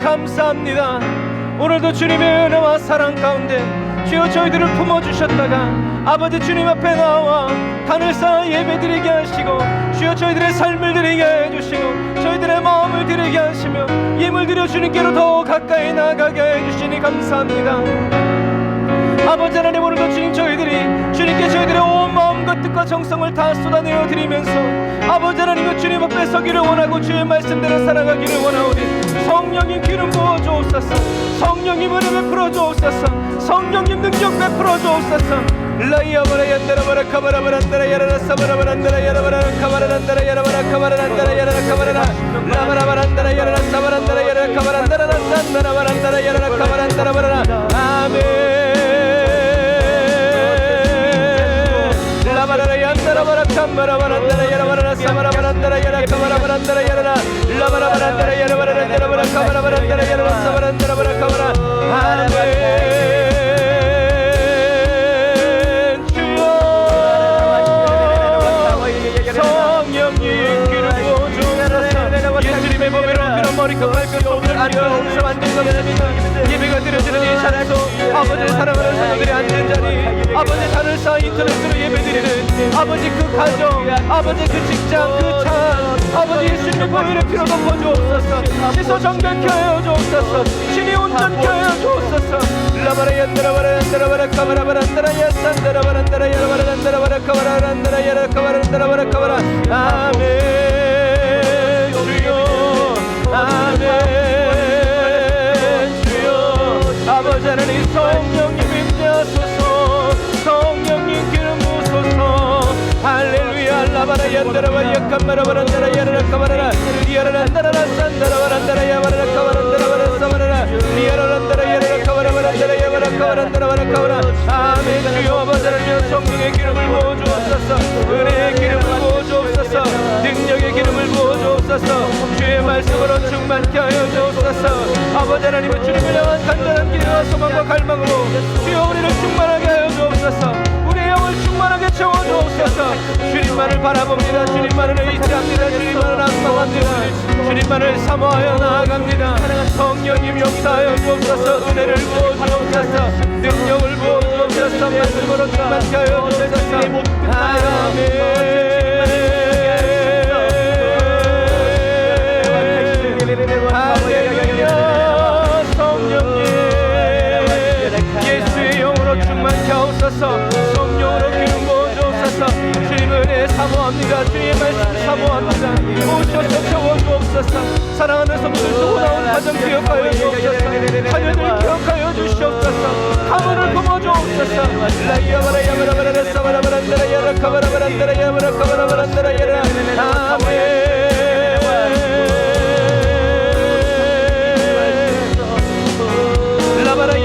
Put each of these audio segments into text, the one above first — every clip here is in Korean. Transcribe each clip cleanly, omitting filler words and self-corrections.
감사합니다. 오늘도 주님의 은혜와 사랑 가운데 주여 저희들을 품어주셨다가 아버지 주님 앞에 나와 단을 쌓아 예배드리게 하시고 주여 저희들의 삶을 드리게 해주시고 저희들의 마음을 드리게 하시며 예물 드려 주님께로 더 가까이 나가게 해주시니 감사합니다. 아버지 하나님, 오늘도 주님 주님께 저희들의 온 마음과 뜻과 정성을 다 쏟아내어 드리면서 아버지 하나님, 주님 앞에 서기를 원하고 주의 말씀대로 살아가기를 원하오니 성령님 기름 부어 주옵소서. 성령님 은혜 베풀어 주옵소서. 성령님 능력 베풀어 주옵소서. 라이아바라 얀다라바라 카바라바란다라 야라라 사바라바란다라 야라바라 카바라란다라 야라바라 카바라란다라 야라라 카바라라 라바라바란다라 야라라 사바란다라 야라라 카바란다라 산다라바란다라 야라라 카바란다라 바라라. 아멘. 라바라라 얀다라바라 카바라바란다라 야라바라 사바라바란다라 야라라 카바라바란다라 야라라 라바라바란다라 야라바라 야라바라 카바라바란다라 야라라 사바란다라 바라 카바라. 아멘. 예수님의 몸으로 그런 머리끝 발끝 오늘 앉아서 앉은 것입니다. 예배가 드려지는 이 장소, 아버지의 사랑하는 성도들이 앉은 자리, 아버지 단을 쌓아 인터넷으로 예배드리는 아버지 그 가정, 아버지 그 직장, 그 차, 아버지 예수님의 보혈의 피로 덮어주옵소서. 씻어 정결케 하여 주옵소서. 신이 온전케 하여 주옵소서. 라바라 얀다라바라 얀다라바라 카바라바라 얀다라 야산다라바라 얀다라 야라바라 얀다라바라 카바라 얀다라 야라 카바라 얀다라바라 카바라. 아멘. 아멘. 주여 아버지 하나님, 성령님 임재하소서. 성령님 기름 부으소서. 할렐루야. 라바라 얀다라바 야칸마라바란다라 야라라 카바라라 리아라란다라라 산다라바란다라 야바라라 카바란다라바라 사바라라 리아라란다라 야라라 카바라바란다라 야바라 카바란다라바라 카바라. 아멘. 주여 아버지 하나님, 성령의 기름을 부어주옵소서. 은혜의 기름을 부어주옵소서. 능력의 기름을 부어주옵소서. 주의 말씀으로 충만케 하여 주옵소서. 아버지 하나님은 주님을 향한 간절한 기도와 소망과 갈망으로 주여 우리를 충만하게 하여 주옵소서. 우리의 영을 충만하게 채워주옵소서. 주님만을 바라봅니다. 주님만을 의지합니다. 주님만을 악망합니다. 주님만을 사모하여 나아갑니다. 성령님 역사하여 주옵소서. 은혜를 부어주옵소서. 능력을 부어주옵소서. 말씀으로 충만케 하여 주옵소서. 아멘. 할렐루야. 성령님 예수의 영으로 충만케 하옵소서. 성령으로 기름 부어주옵소서. 주님의 은혜 사모합니다. 주님의 말씀 사모합니다. 오셔서 채워주옵소서. 사랑하는 성도들 두고 나온 가정 기억하여 주옵소서. 자녀들 기억하여 주시옵소서. 가문을 품어주옵소서. 라이아바라 야바라바라 사바라바란다라 야라 카바라바란다라 야바라 카바라바란다라 야라. 아멘.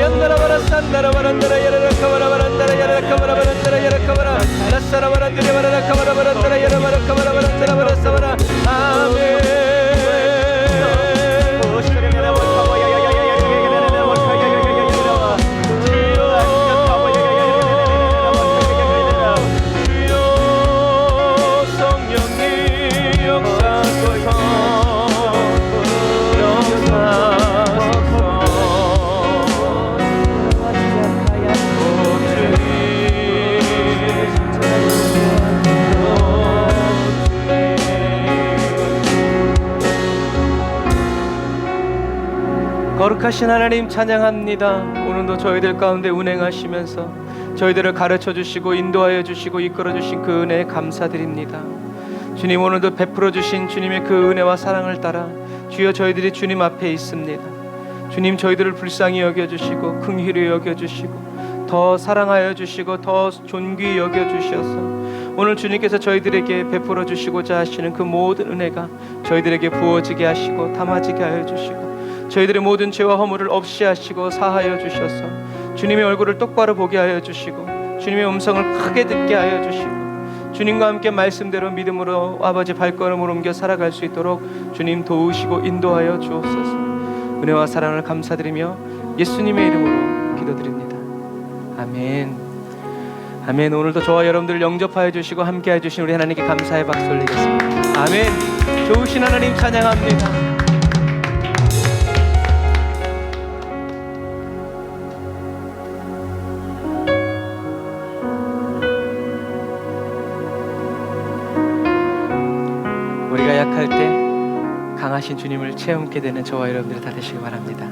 얀다라바라 산다라바란다라 야라라 카바라바란다라 야라라 카바라바란다라 야라 카바라 라사라바란다라 야라라 카바라바란다라 야라바라 카바라바란다라 바라 사바라. 아멘. 거룩하신 하나님 찬양합니다. 오늘도 저희들 가운데 운행하시면서 저희들을 가르쳐 주시고 인도하여 주시고 이끌어 주신 그 은혜에 감사드립니다. 주님, 오늘도 베풀어 주신 주님의 그 은혜와 사랑을 따라 주여 저희들이 주님 앞에 있습니다. 주님, 저희들을 불쌍히 여겨주시고 긍휼히 여겨주시고 더 사랑하여 주시고 더 존귀히 여겨주셔서 오늘 주님께서 저희들에게 베풀어 주시고자 하시는 그 모든 은혜가 저희들에게 부어지게 하시고 담아지게 하여 주시고 저희들의 모든 죄와 허물을 없이 하시고 사하여 주셔서 주님의 얼굴을 똑바로 보게 하여 주시고 주님의 음성을 크게 듣게 하여 주시고 주님과 함께 말씀대로 믿음으로 아버지 발걸음을 옮겨 살아갈 수 있도록 주님 도우시고 인도하여 주옵소서. 은혜와 사랑을 감사드리며 예수님의 이름으로 기도드립니다. 아멘. 아멘. 오늘도 저와 여러분들을 영접하여 주시고 함께해 주신 우리 하나님께 감사의 박수 올리겠습니다. 아멘. 좋으신 하나님 찬양합니다. 떠나신 주님을 체험하게 되는 저와 여러분들이 다 되시기 바랍니다.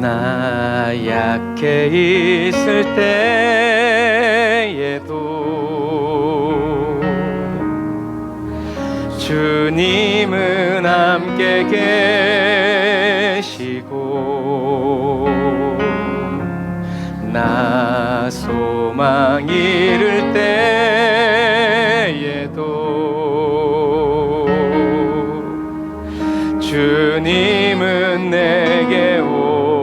나 약해 있을 때에도 주님은 함께 계시고 나 소망 잃을 때에도 주님은 내게 오시네.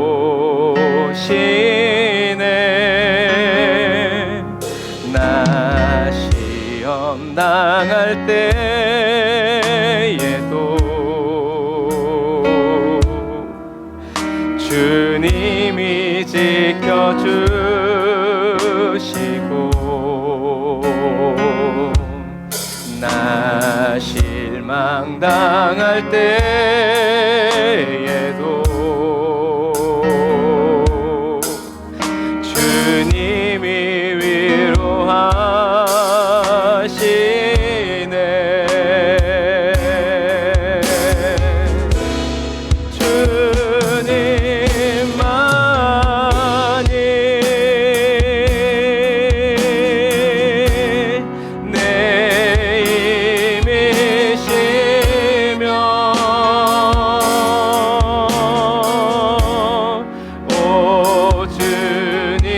나 시험 당할 때에도 주님이 지켜주시고 나 실망 당할 때에도 주님이 위로하시네. 주님만이 내 힘이시며 오 주님만이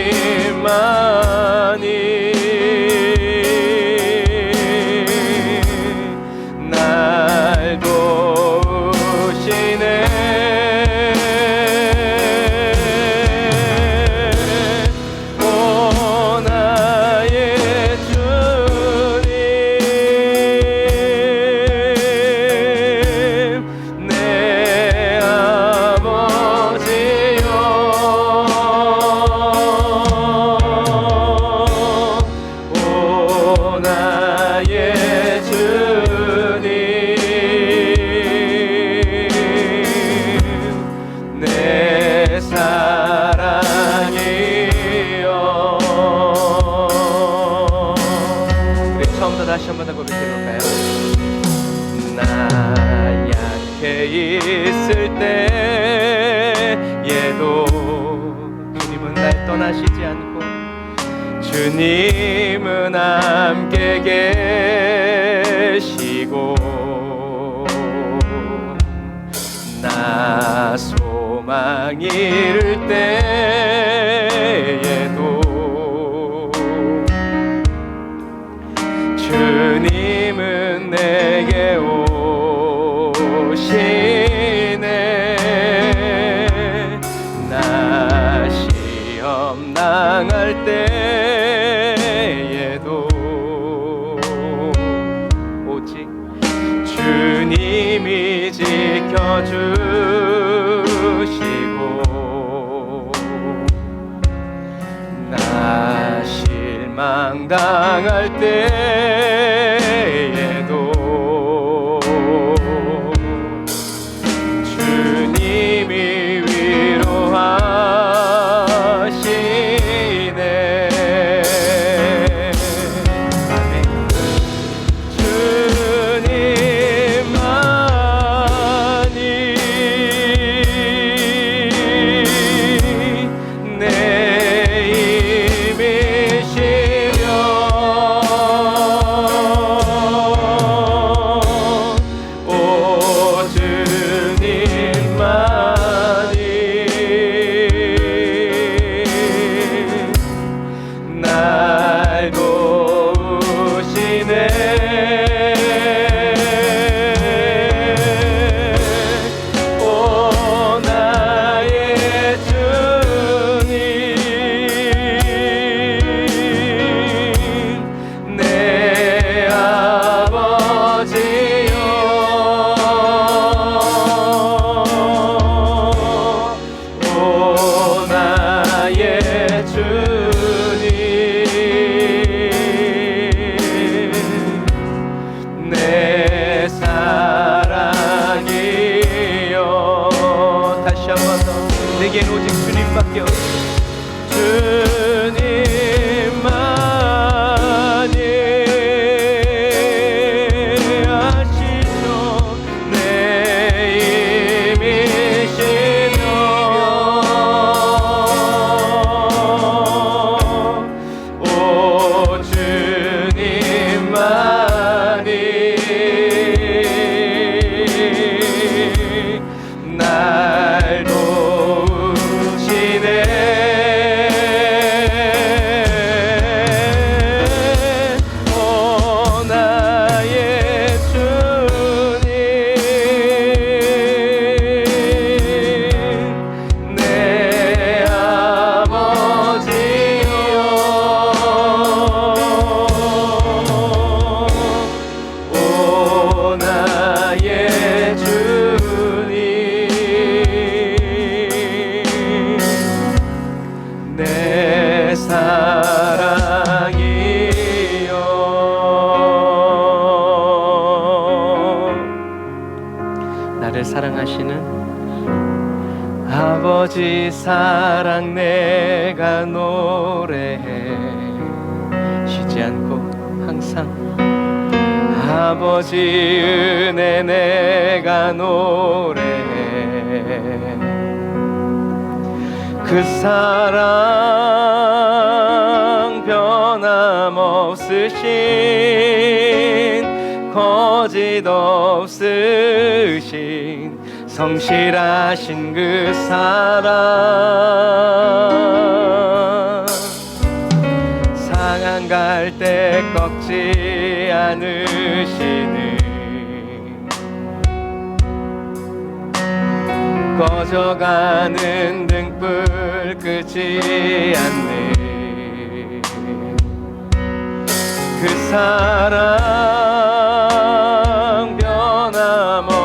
날 도우시네. 오 나의 주님 내 아버지여 오 나의 주님 내 사랑이여. 우리 처음부터 다시 한번 더 고백해볼까요? 나 약해 있을 때에도 주님은 날 떠나시지 않고 주님은 함께 계시고 나 소망 잃을 때에도 주님은 내게 오시네. 나 시험 당할 때에도 오직 주님이 지켜주시고 나 실망 당할 때에도 주님이 위로하시네. 아멘. 주님만이 내 힘이시며 오 주님만이 날 도우시네. 오 나의 주님 내 아버지여 오 나의 주님 내 사랑이여. 다시 한 번 더 내겐 오직 주님밖에 없어. 주님만 날 도우시네. 오 나의 주님, 내 아버지여, 오 나의 주님, 내 사랑이여. 나를 사랑하시는 아버지 사랑 내가 노래해. 쉬지 않고 항상 아버지 은혜 내가 노래해. 그 사랑 변함없으신, 거짓 없으신, 성실하신 그 사랑, 상한 갈 때 꺾지 않으시는, 꺼져가는 등불 끄지 않는 그 사랑 변함없으신,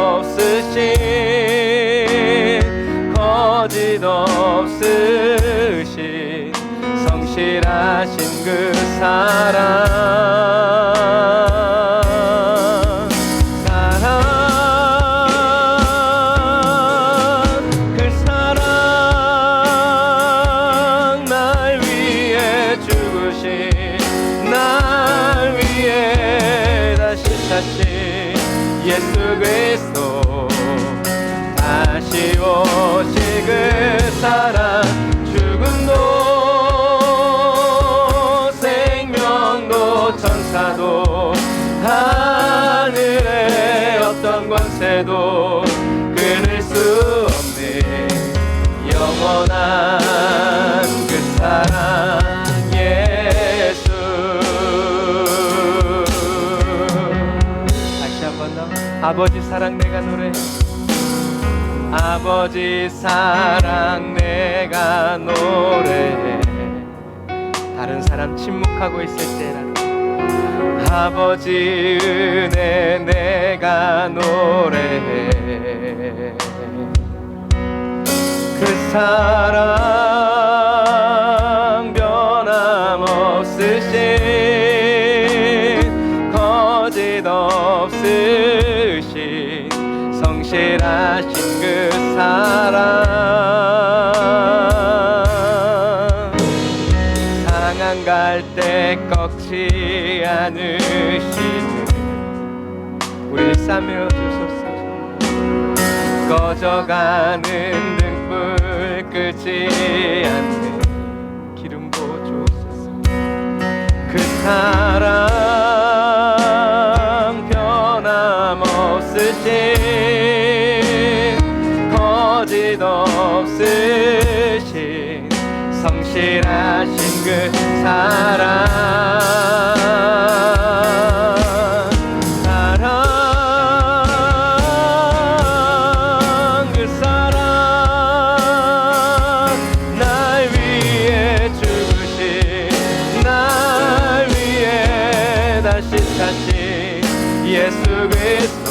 거짓 없으신, 성실하신 그 사랑, 예수 그리스도 다시 오실 그 사랑, 죽음도 생명도 천사도 하늘의 어떤 권세도 끊을 수 없는 영원한 그 사랑, 예수. 아버지 사랑 내가 노래해. 아버지 사랑 내가 노래해. 다른 사람 침묵하고 있을 때라도 아버지 은혜 내가 노래해. 그 사랑 변함없으신, 거짓 없으신, 성실하신 그 사랑, 상한 갈 때 꺾지 않으시는, 우리를 싸매어 주소서. 꺼져가는 등불 끄지 않는 기름 부어 주소서. 그 사랑 변함없으신, 거짓 없으신, 성실하신 그 사랑, 그 사랑, 날 위해 죽으신, 날 위해 다시 사신 예수 그리스도,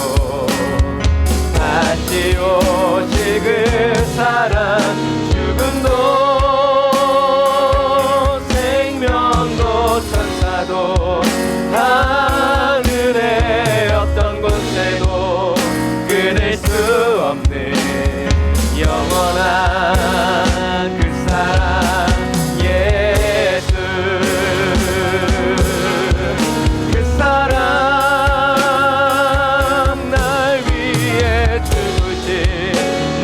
다시 오실 그 사랑, 죽음도 생명도 천사도 하늘의 어떤 권세도 끊을 수 없는 영원한 그 사랑, 예수. 그 사랑, 날 위해 죽으신,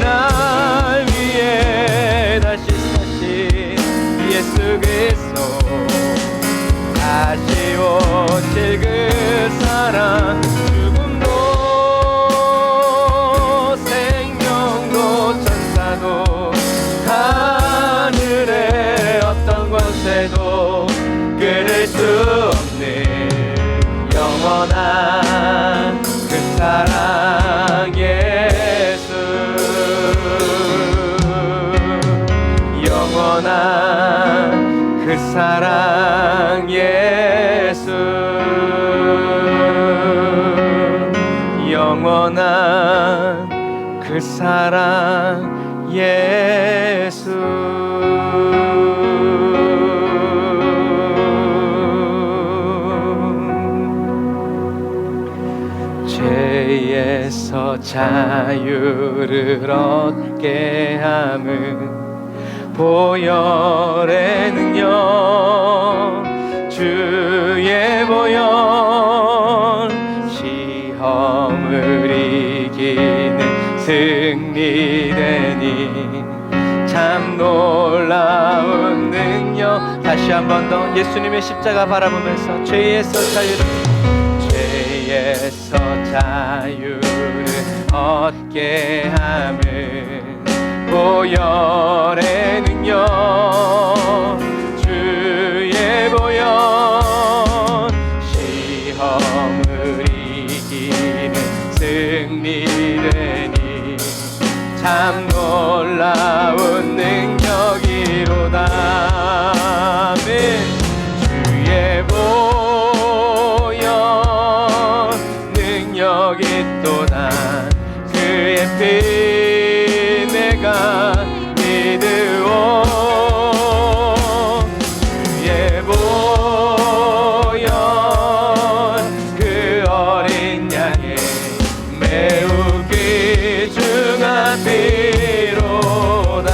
날 위해 다시 사신 사랑 죽음도 생명도 천사도 하늘의 어떤 곳에도 끊을 수 없는 영원한 그 사랑 예수 영원한 그 사랑 예수 영원한 그 사랑 예수 죄에서 자유를 얻게 함은 보혈의 능력 주의 보혈 시험을 이기는 승리되니 참 놀라운 능력 다시 한 번 더 예수님의 십자가 바라보면서 죄에서 자유를 얻게 함은 보혈의 능력 주의 보혈 시험을 이기는 승리되니 참 놀라운 능력이로다 아멘 주의 보혈 능력이 또다 그의 피 내가 믿으오 주의 보혈 그 어린 양의 매우 귀중한 피로다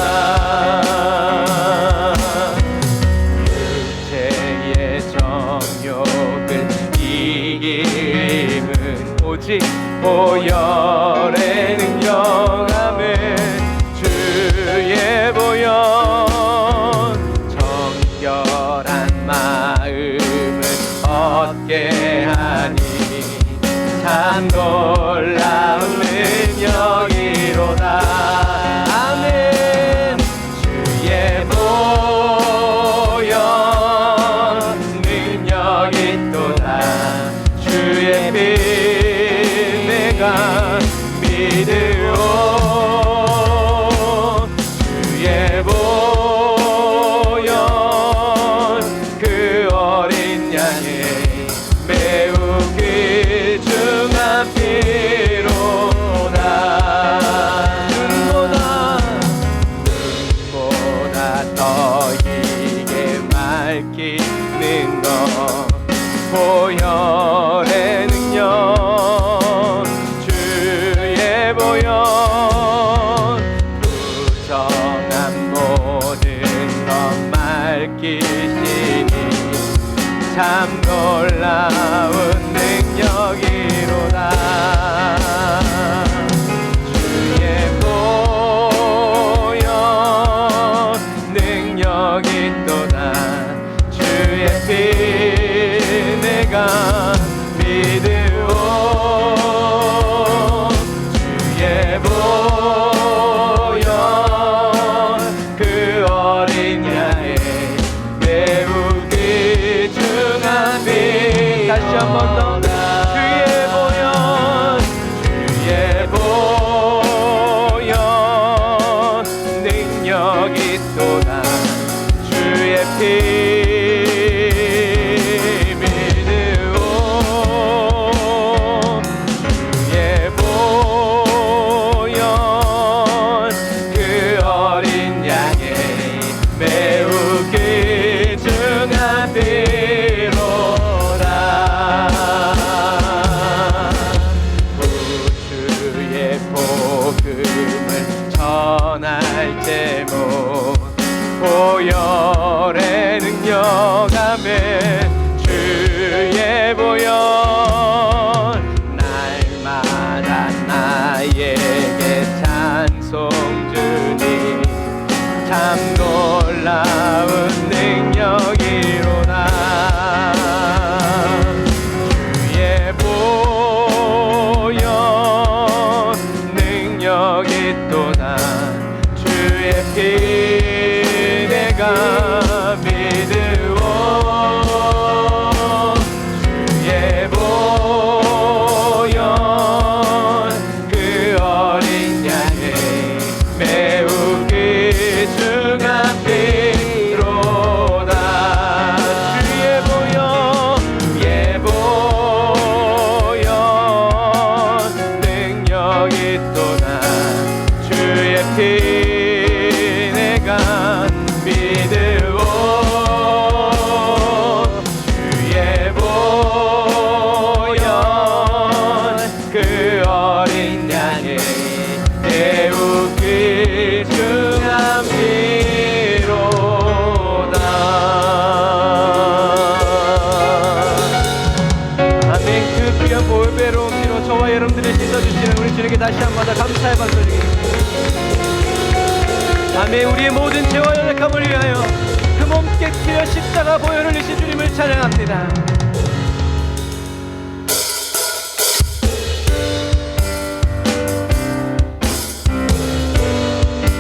육체의 정욕을 이김은 오직 보혈의 능력함을 주의 보혈 정결한 마음을 얻게 하니 참 놀라운 능력이로다 아멘 주의 보혈 능력이 또다 주의 피 내가 믿으오 주의 보혈 그 어린 양의 매우 귀중한 피로다 눈보다 더 이게 맑기는 것 보혈의 능력 주의 보혈 부정한 모든 것 맑히시니 참 놀라운 능력이로다 주의 보혈 능력이 또다 주의 피 내가 믿으오 주의 보혈 그 어린 양의 매우 귀중한 피 다시 한 번 더 주의 보혈 능력이 또다 주의 피 믿으오 귀한 보배로운 피로 저와 여러분들을 씻어주시는 우리 주님께 다시 한번 더 감사의 박수 드리겠습니다. 아멘. 우리의 모든 죄와 연약함을 위하여 그 몸 깨뜨려 십자가 보혈을 흘리신 주님을 찬양합니다.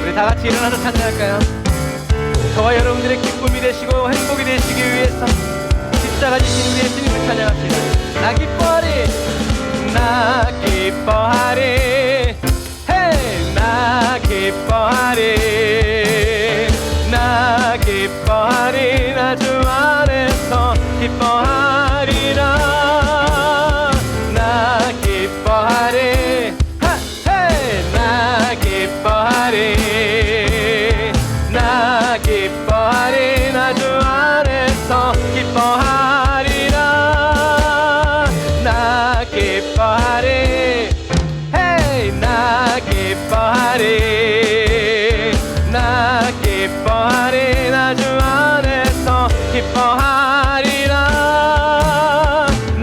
우리 다 같이 일어나서 찬양할까요? 저와 여러분들의 기쁨이 되시고 행복이 되시기 위해서 십자가 지신 우리 예수님을 찬양합시다. 나 기뻐하리, 나 기뻐하리, 헤이, 나 기뻐하리, 나 기뻐하리, 나 주 안에서 기뻐하리라. 나 기뻐하리, 헤이, 나 기뻐하리, 나 기뻐하리, 나 주 안에서 기뻐하리라. 나 기뻐하리, 헤이, 나 기뻐하리, 나 기뻐하리, 나 주 안에서 기뻐하리라.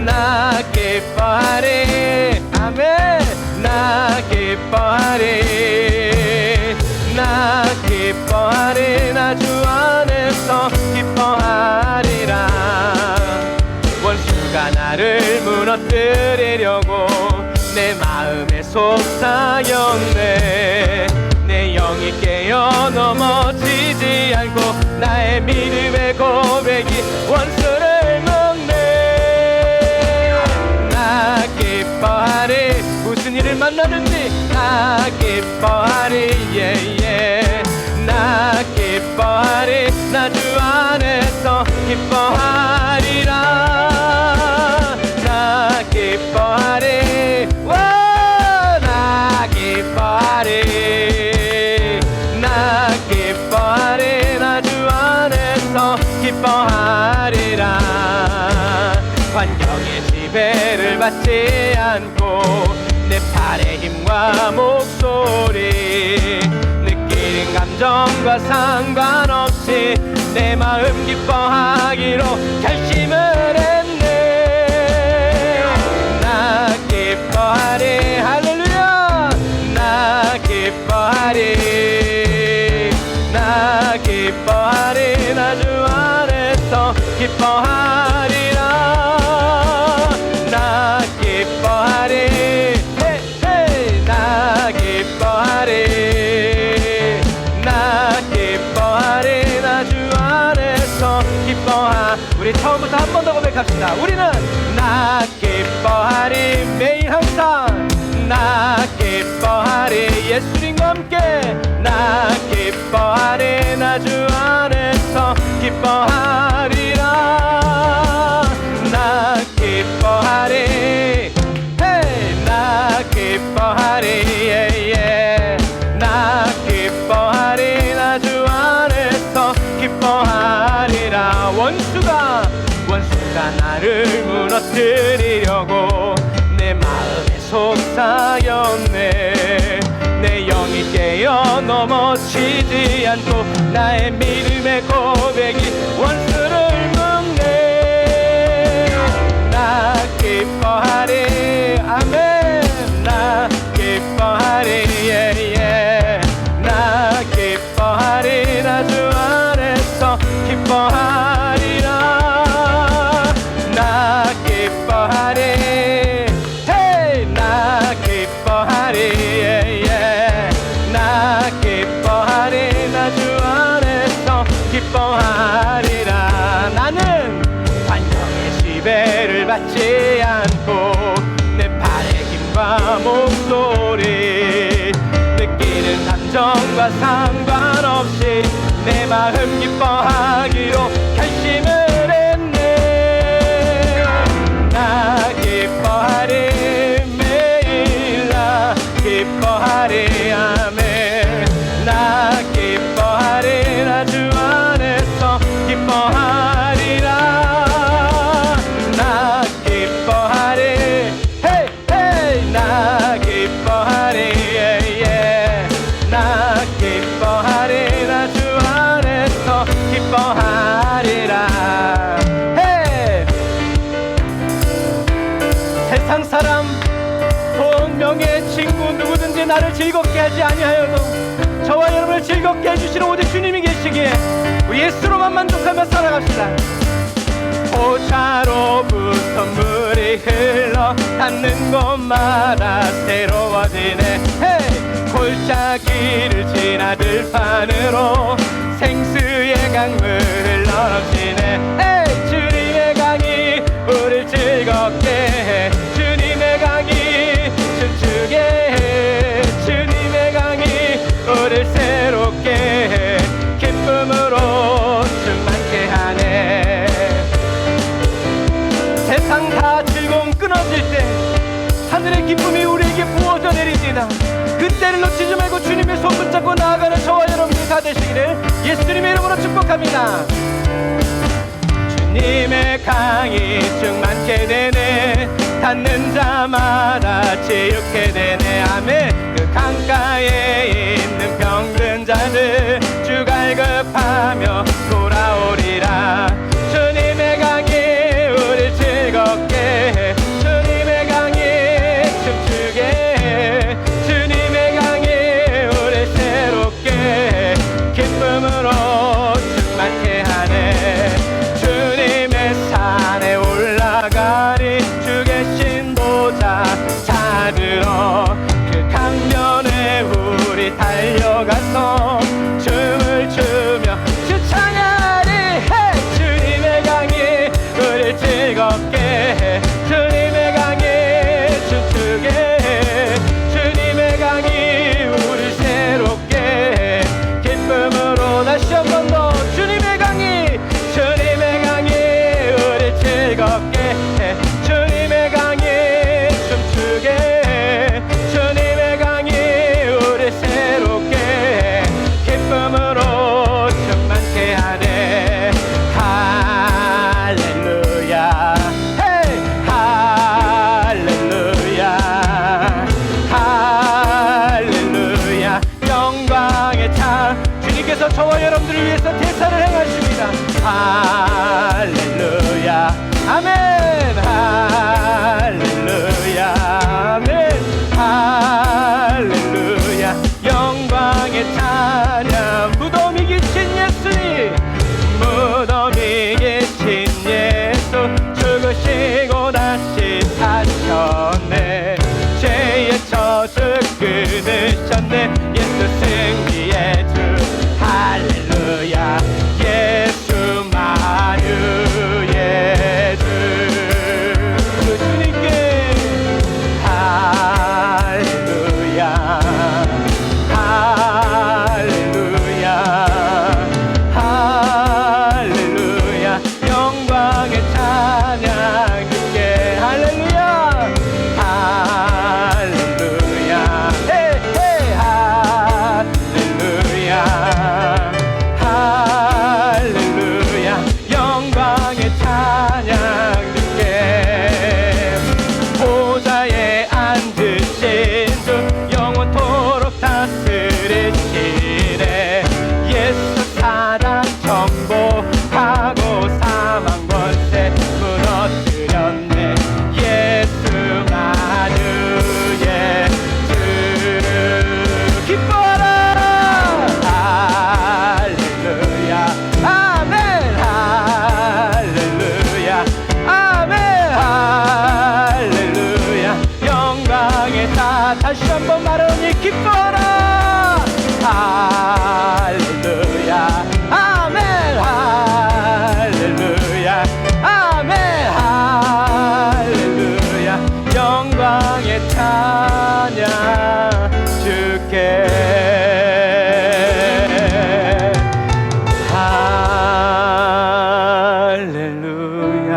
나 기뻐하리, 아멘. 나 기뻐하리, 나 기뻐하리, 나 주 안에서 기뻐하리라. 원수가 나를 무너뜨리려고 내 마음에 속삭였네. 내 영이 깨어 넘어지지 않고 나의 믿음의 고백이 원수를 먹네. 나 기뻐하리, 무슨 일을 만나는지 나 기뻐하리, 예예. 나 기뻐하리, 나 주 안에서 기뻐하리라. 나 기뻐하리, 와, 나 기뻐하리, 나 기뻐하리, 나 주 안에서 기뻐하리라. 환경의 지배를 받지 않고 내 팔의 힘과 목소리, 느끼는 감정과 상관없이 내 마음 기뻐하기로 결심을 했네. 나 기뻐하리, 할렐루야. 나 기뻐하리, 나 기뻐하리, 나 주 안에서 기뻐하리라. 나 기뻐하리, 헤이, 헤이, 나 기뻐하리, 나 기뻐하리, 나 주 안에서 기뻐하. 우리 처음부터 한 번 더 고백합시다. 우리는 나 기뻐하리, 매일 항상 나 기뻐하리, 예수님과 함께 나 기뻐하리, 나 주 안에서 기뻐하리라. 나 기뻐하리, 헤이, 나 기뻐하리, 예예. 나 기뻐하리, 나 주 안에서 기뻐하리라. 원수가 나를 무너뜨리려고 내 마음에 속삭였네. 내 영이 깨어 넘어지지 않고 나의 믿음의 고백이 원수를 먹네. 나 기뻐하리, 아멘. 나 기뻐하리, 예예. 나 기뻐하리, 나 주 안에서 기뻐하리라. 나 기뻐하리, 헤이, 나 기뻐하리, 예예. 나 기뻐하리, 나 주 안에서 기뻐하리라. 나는 환경의 지배를 받지 않고 내 팔의 힘과 목소리, 느끼는 감정과 상관없이 내 마음 기뻐하기로 결심을 했네. 나 기뻐하리, 매일 나 기뻐하리, 아멘. 나 기뻐하리, 나 주 안에서 기뻐하리라. 나 기뻐하리, 헤이, 헤이, 나 기뻐하리, 예예. 나 기뻐하리, 나 주 안에서 기뻐하리. 세상 사람, 돈, 명예, 친구 누구든지 나를 즐겁게 하지 아니하여도 저와 여러분을 즐겁게 해주시는 오직 주님이 계시기에 우리 예수로만 만족하며 살아갑시다. 보좌로부터 물이 흘러 닿는 곳마다 새로워지네. 골짜기를 지나 들판으로 생수의 강물 흘러넘치네. 주님의 강이 우릴 즐겁게 해. 주님의 강이 춤추게 해. 주님의 강이 우릴 새롭게 해. 기쁨으로 충만케 하네. 세상 다 즐거움 끊어질 때 하늘의 기쁨이 우리에게 부어져 내립니다. 그때를 놓치지 말고 주님의 손 붙잡고 나아가는 저와 여러분들 다 되시기를 예수님의 이름으로 축복합니다. 주님의 강이 충만케 되네. 닿는 자마다 치유케 되네. 아멘. 그 강가에 있는 병든 자들 주 갈급하며 돌아오리라. 주님의 강이 우리 즐겁게 해. 주님의 강이 춤추게 해. 주님의 강이 우리 새롭게 해. 기쁨으로 충만케 하네. 주님의 산에 올라가리. 주 계신 보좌 찾으러 그 강변에 우리 달려가서 춤을 추며 주 찬양하리. 주님의 강이 우리 즐겁게 해. 주님의 강이 춤추게 해. 주님의 강이 우리 새롭게 해. 기쁨으로 다시 한 번 더 주님의 강이 우리 즐겁게 해. 주님의 강이 춤추게 해. 주님의 강이 우리 새롭게 해. 기쁨으로 충만케 하네. 할렐루야. 할렐루야. 할렐루야. 영광의 차 주님께서 저와 여러분들을 위해서 대사를 행하십니다. 할렐루야. 아멘. 할렐루야. 아멘. 할렐루야. 영광의 찬양. 무덤이 계신 예수님, 무덤이 계신 예수, 죽으시고 다시 사셨네. 죄의 젖을 끊으셨네. 예수 승리의 주. 할렐루야. 예수 만유의 주. 그 주님께 할렐루야. 할렐루야. 할렐루야. 영광의 찬양 주께. 할렐루야. 할렐루야. 할렐루야. 할렐루야. 영광의 찬양 주께. 보좌에 앉으신 주 영원토록 다스리시네. 예수 사랑 정복하고 사망 권세 무너뜨렸네. 예수 만유의 주. 기뻐라. 할렐루야. 아멘. 할렐루야. 아멘. 할렐루야. 영광의 다 다시 한번 말하니 기뻐라. 할렐루야. 아멘. 할렐루야. 아멘. 할렐루야. 영광의 찬양 주께. 할렐루야.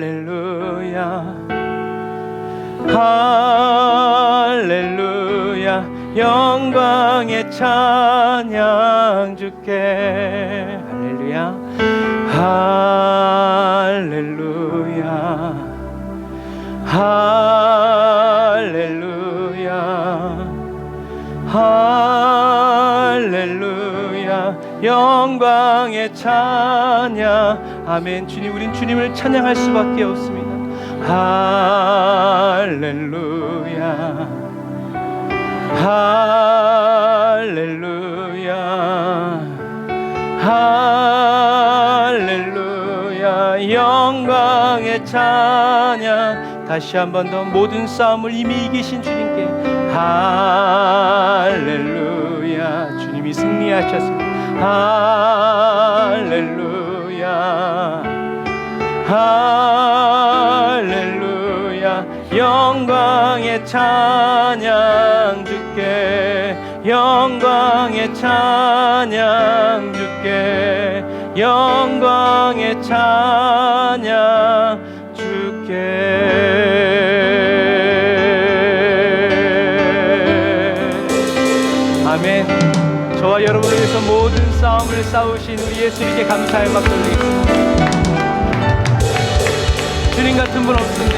할렐루야. 할렐루야. 영광의 찬양 주께. 할렐루야. 할렐루야. 할렐루야. 할렐루야. 영광의 찬양. 아멘. 주님, 우린 주님을 찬양할 수밖에 없습니다. 할렐루야, 할렐루야, 할렐루야. 영광의 찬양. 다시 한 번 더 모든 싸움을 이미 이기신 주님께 할렐루야. 주님이 승리하셨습니다. 할렐루야, 할렐루야. 영광의 찬양 주께, 영광의 찬양 주께, 영광의 찬양 주께. 아멘. 저와 여러분을 위해서 모든 싸움을 싸우신 우리 예수님께 감사의 막 돌리겠습니다. 주님 같은 분 없습니다.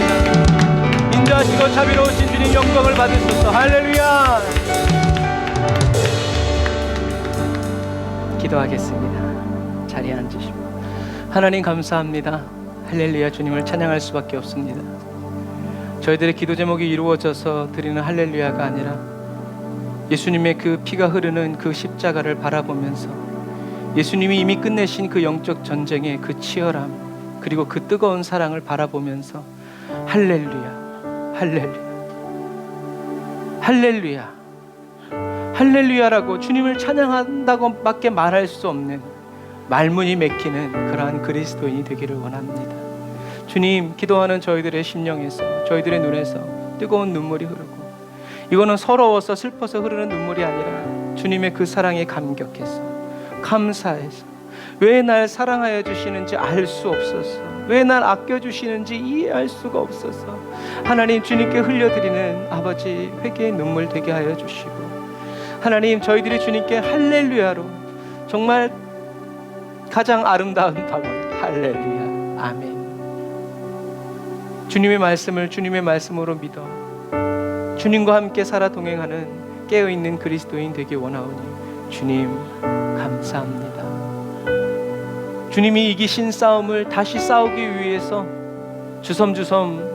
인자하시고 자비로우신 주님 영광을 받으소서. 할렐루야. 기도하겠습니다. 자리에 앉으시고. 하나님 감사합니다. 할렐루야. 주님을 찬양할 수밖에 없습니다. 저희들의 기도 제목이 이루어져서 드리는 할렐루야가 아니라 예수님의 그 피가 흐르는 그 십자가를 바라보면서 예수님이 이미 끝내신 그 영적 전쟁의 그 치열함, 그리고 그 뜨거운 사랑을 바라보면서 할렐루야, 할렐루야, 할렐루야, 할렐루야라고 주님을 찬양한다고 밖에 말할 수 없는 말문이 맥히는 그러한 그리스도인이 되기를 원합니다. 주님, 기도하는 저희들의 심령에서, 저희들의 눈에서 뜨거운 눈물이 흐르고, 이거는 서러워서 슬퍼서 흐르는 눈물이 아니라 주님의 그 사랑에 감격해서, 감사해서, 왜 날 사랑하여 주시는지 알 수 없어서, 왜 날 아껴주시는지 이해할 수가 없어서 하나님 주님께 흘려드리는 아버지 회개의 눈물 되게 하여 주시고, 하나님 저희들이 주님께 할렐루야로 정말 가장 아름다운 답은 할렐루야, 아멘. 주님의 말씀을 주님의 말씀으로 믿어 주님과 함께 살아 동행하는 깨어있는 그리스도인 되기 원하오니 주님 감사합니다. 주님이 이기신 싸움을 다시 싸우기 위해서 주섬주섬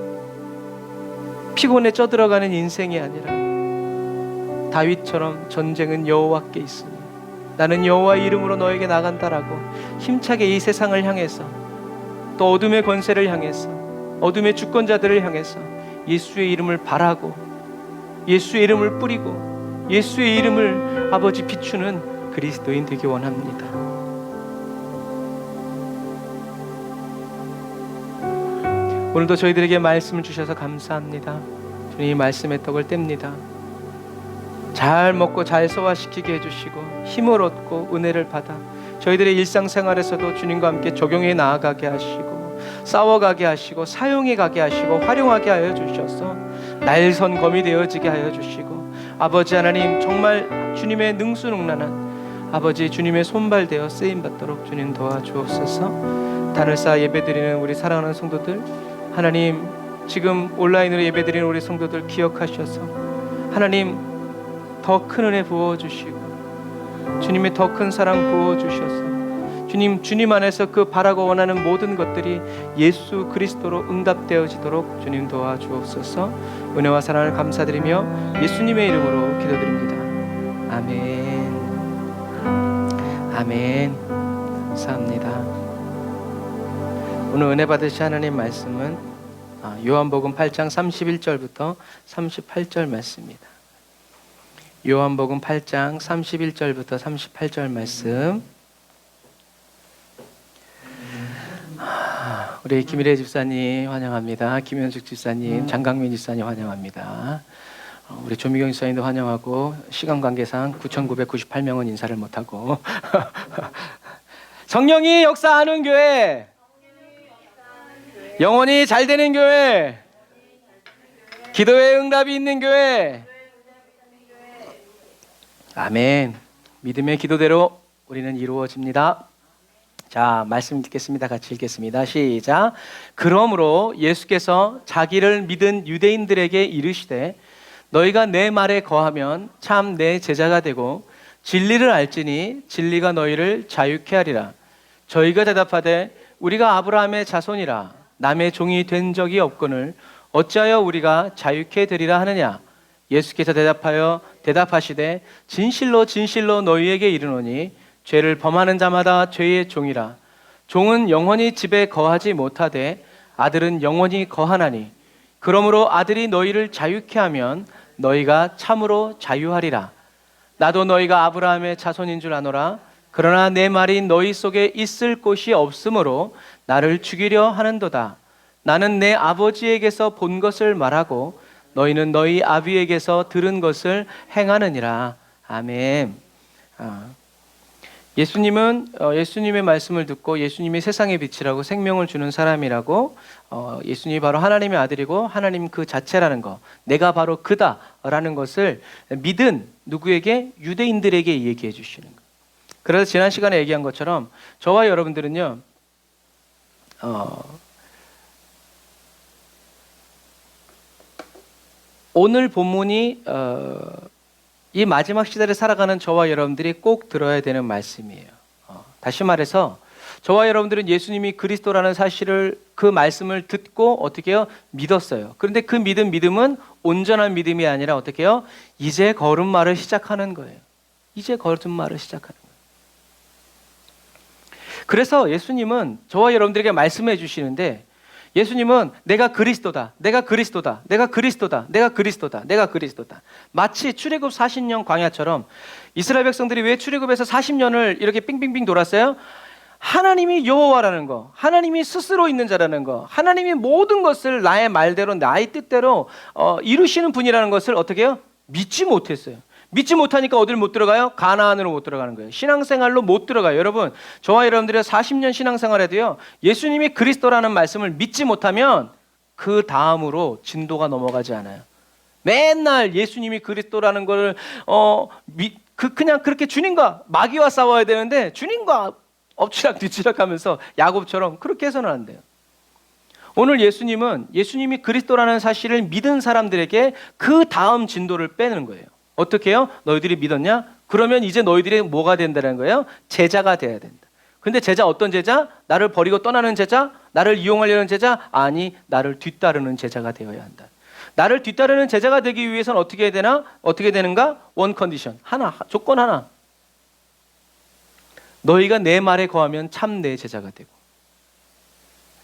피곤에 쪄들어가는 인생이 아니라 다윗처럼 전쟁은 여호와께 있으니 나는 여호와의 이름으로 너에게 나간다라고 힘차게 이 세상을 향해서, 또 어둠의 권세를 향해서, 어둠의 주권자들을 향해서 예수의 이름을 바라고 예수의 이름을 뿌리고 예수의 이름을 아버지 비추는 그리스도인 되기 원합니다. 오늘도 저희들에게 말씀을 주셔서 감사합니다. 주님, 말씀의 떡을 뗍니다. 잘 먹고 잘 소화시키게 해주시고 힘을 얻고 은혜를 받아 저희들의 일상생활에서도 주님과 함께 적용해 나아가게 하시고 싸워가게 하시고 사용해 가게 하시고 활용하게 하여 주셔서 날선 검이 되어지게 하여 주시고, 아버지 하나님 정말 주님의 능수능란한 아버지 주님의 손발되어 쓰임받도록 주님 도와주옵소서. 단을 쌓아 예배드리는 우리 사랑하는 성도들, 하나님 지금 온라인으로 예배드리는 우리 성도들 기억하셔서 하나님 더 큰 은혜 부어주시고 주님의 더 큰 사랑 부어주셔서 주님 안에서 그 바라고 원하는 모든 것들이 예수 그리스도로 응답되어지도록 주님 도와주옵소서. 은혜와 사랑을 감사드리며 예수님의 이름으로 기도드립니다. 아멘. 아멘. 감사합니다. 오늘 은혜 받으실 하나님 말씀은 요한복음 8장 31절부터 38절 말씀입니다. 요한복음 8장 31절부터 38절 말씀. 우리 김일혜 집사님 환영합니다. 김현숙 집사님, 장강민 집사님 환영합니다. 우리 조미경 집사님도 환영하고, 시간 관계상 9,998명은 인사를 못하고 성령이 역사하는 교회, 영혼이 잘 되는 교회, 기도의 응답이 있는 교회. 아멘. 믿음의 기도대로 우리는 이루어집니다. 자, 말씀 듣겠습니다. 같이 읽겠습니다. 시작. 그러므로 예수께서 자기를 믿은 유대인들에게 이르시되 너희가 내 말에 거하면 참 내 제자가 되고 진리를 알지니 진리가 너희를 자유케 하리라. 저희가 대답하되 우리가 아브라함의 자손이라 남의 종이 된 적이 없거늘 어찌하여 우리가 자유케 되리라 하느냐. 예수께서 대답하시되 진실로 진실로 너희에게 이르노니 죄를 범하는 자마다 죄의 종이라. 종은 영원히 집에 거하지 못하되 아들은 영원히 거하나니 그러므로 아들이 너희를 자유케 하면 너희가 참으로 자유하리라. 나도 너희가 아브라함의 자손인 줄 아노라. 그러나 내 말이 너희 속에 있을 곳이 없으므로 나를 죽이려 하는도다. 나는 내 아버지에게서 본 것을 말하고 너희는 너희 아비에게서 들은 것을 행하느니라. 아멘. 예수님은 예수님의 말씀을 듣고 예수님이 세상의 빛이라고 생명을 주는 사람이라고, 예수님이 바로 하나님의 아들이고 하나님 그 자체라는 거, 내가 바로 그다라는 것을 믿은 누구에게? 유대인들에게 얘기해 주시는 거. 그래서 지난 시간에 얘기한 것처럼 저와 여러분들은요, 오늘 본문이 이 마지막 시대를 살아가는 저와 여러분들이 꼭 들어야 되는 말씀이에요. 다시 말해서 저와 여러분들은 예수님이 그리스도라는 사실을, 그 말씀을 듣고 어떻게 해요? 믿었어요. 그런데 그 믿음은 온전한 믿음이 아니라 어떻게 해요? 이제 걸음마를 시작하는 거예요. 이제 걸음마를 시작하는 거예요. 그래서 예수님은 저와 여러분들에게 말씀해 주시는데, 예수님은 내가 그리스도다, 내가 그리스도다, 내가 그리스도다, 내가 그리스도다, 내가 그리스도다. 마치 출애굽 40년 광야처럼 이스라엘 백성들이 왜 출애굽에서 40년을 이렇게 빙빙빙 돌았어요? 하나님이 여호와라는 거, 하나님이 스스로 있는 자라는 거, 하나님이 모든 것을 나의 말대로 나의 뜻대로 이루시는 분이라는 것을 어떻게 해요? 믿지 못했어요. 믿지 못하니까 어딜 못 들어가요? 가나안으로 못 들어가는 거예요. 신앙생활로 못 들어가요. 여러분, 저와 여러분들의 40년 신앙생활에도요, 예수님이 그리스도라는 말씀을 믿지 못하면 그 다음으로 진도가 넘어가지 않아요. 맨날 예수님이 그리스도라는 걸 그냥 그렇게 주님과 마귀와 싸워야 되는데 주님과 엎치락 뒤치락 하면서 야곱처럼 그렇게 해서는 안 돼요. 오늘 예수님이 그리스도라는 사실을 믿은 사람들에게 그 다음 진도를 빼는 거예요. 어떻게 해요? 너희들이 믿었냐? 그러면 이제 너희들이 뭐가 된다는 거예요? 제자가 돼야 된다. 근데 제자, 어떤 제자? 나를 버리고 떠나는 제자? 나를 이용하려는 제자? 아니, 나를 뒤따르는 제자가 되어야 한다. 나를 뒤따르는 제자가 되기 위해서는 어떻게 해야 되나? 어떻게 되는가? 원 컨디션 하나, 조건 하나. 너희가 내 말에 거하면 참 내 제자가 되고.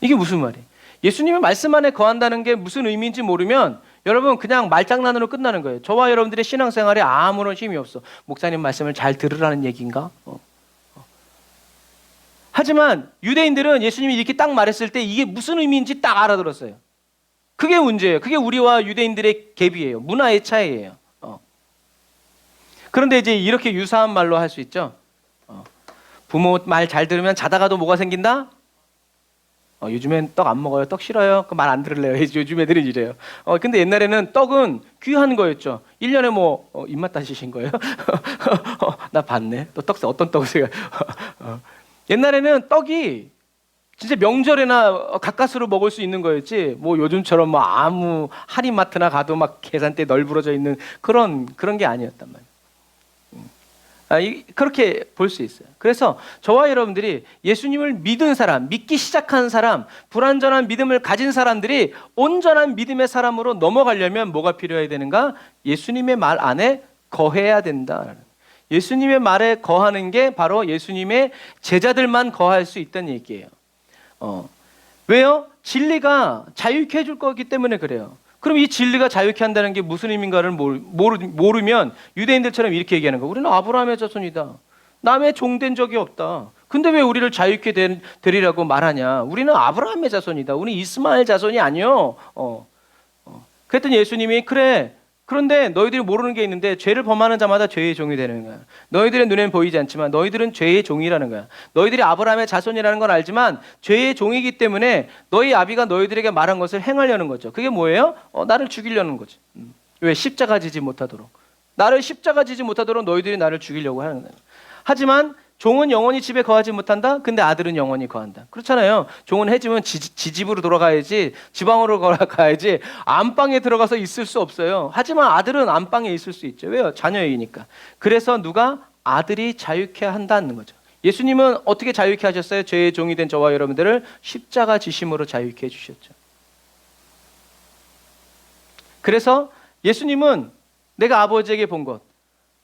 이게 무슨 말이에요? 예수님의 말씀 안에 거한다는 게 무슨 의미인지 모르면 여러분 그냥 말장난으로 끝나는 거예요. 저와 여러분들의 신앙생활에 아무런 힘이 없어. 목사님 말씀을 잘 들으라는 얘기인가? 하지만 유대인들은 예수님이 이렇게 딱 말했을 때 이게 무슨 의미인지 딱 알아들었어요. 그게 문제예요. 그게 우리와 유대인들의 갭이에요. 문화의 차이예요. 그런데 이제 이렇게 유사한 말로 할 수 있죠. 부모 말 잘 들으면 자다가도 뭐가 생긴다? 요즘엔 떡 안 먹어요. 떡 싫어요. 그 말 안 들을래요. 요즘 애들은 이래요. 근데 옛날에는 떡은 귀한 거였죠. 1년에 뭐 입맛 다시신 거예요? 나 봤네. 또 떡, 어떤 떡을 옛날에는 떡이 진짜 명절에나 가까스로 먹을 수 있는 거였지. 뭐 요즘처럼 뭐 아무 한인마트나 가도 막 계산대 널브러져 있는 그런 게 아니었단 말이에요. 그렇게 볼 수 있어요. 그래서 저와 여러분들이 예수님을 믿은 사람, 믿기 시작한 사람, 불완전한 믿음을 가진 사람들이 온전한 믿음의 사람으로 넘어가려면 뭐가 필요해야 되는가? 예수님의 말 안에 거해야 된다. 예수님의 말에 거하는 게 바로 예수님의 제자들만 거할 수 있다는 얘기예요. 왜요? 진리가 자유케 해줄 거기 때문에 그래요. 그럼 이 진리가 자유케 한다는 게 무슨 의미인가를 모르면 유대인들처럼 이렇게 얘기하는 거예요. 우리는 아브라함의 자손이다. 남의 종된 적이 없다. 근데 왜 우리를 자유케 되리라고 말하냐? 우리는 아브라함의 자손이다. 우리 이스마엘 자손이 아니요. 그랬더니 예수님이 그래. 그런데 너희들이 모르는 게 있는데 죄를 범하는 자마다 죄의 종이 되는 거야. 너희들의 눈엔 보이지 않지만 너희들은 죄의 종이라는 거야. 너희들이 아브라함의 자손이라는 건 알지만 죄의 종이기 때문에 너희 아비가 너희들에게 말한 것을 행하려는 거죠. 그게 뭐예요? 나를 죽이려는 거지. 왜? 십자가 지지 못하도록. 나를 십자가 지지 못하도록 너희들이 나를 죽이려고 하는 거야. 하지만 종은 영원히 집에 거하지 못한다? 근데 아들은 영원히 거한다. 그렇잖아요. 종은 해지면 지집으로 돌아가야지, 지방으로 걸어가야지 안방에 들어가서 있을 수 없어요. 하지만 아들은 안방에 있을 수 있죠. 왜요? 자녀이니까. 그래서 누가? 아들이 자유케 한다는 거죠. 예수님은 어떻게 자유케 하셨어요? 죄의 종이 된 저와 여러분들을 십자가 지심으로 자유케 해주셨죠. 그래서 예수님은 내가 아버지에게 본 것,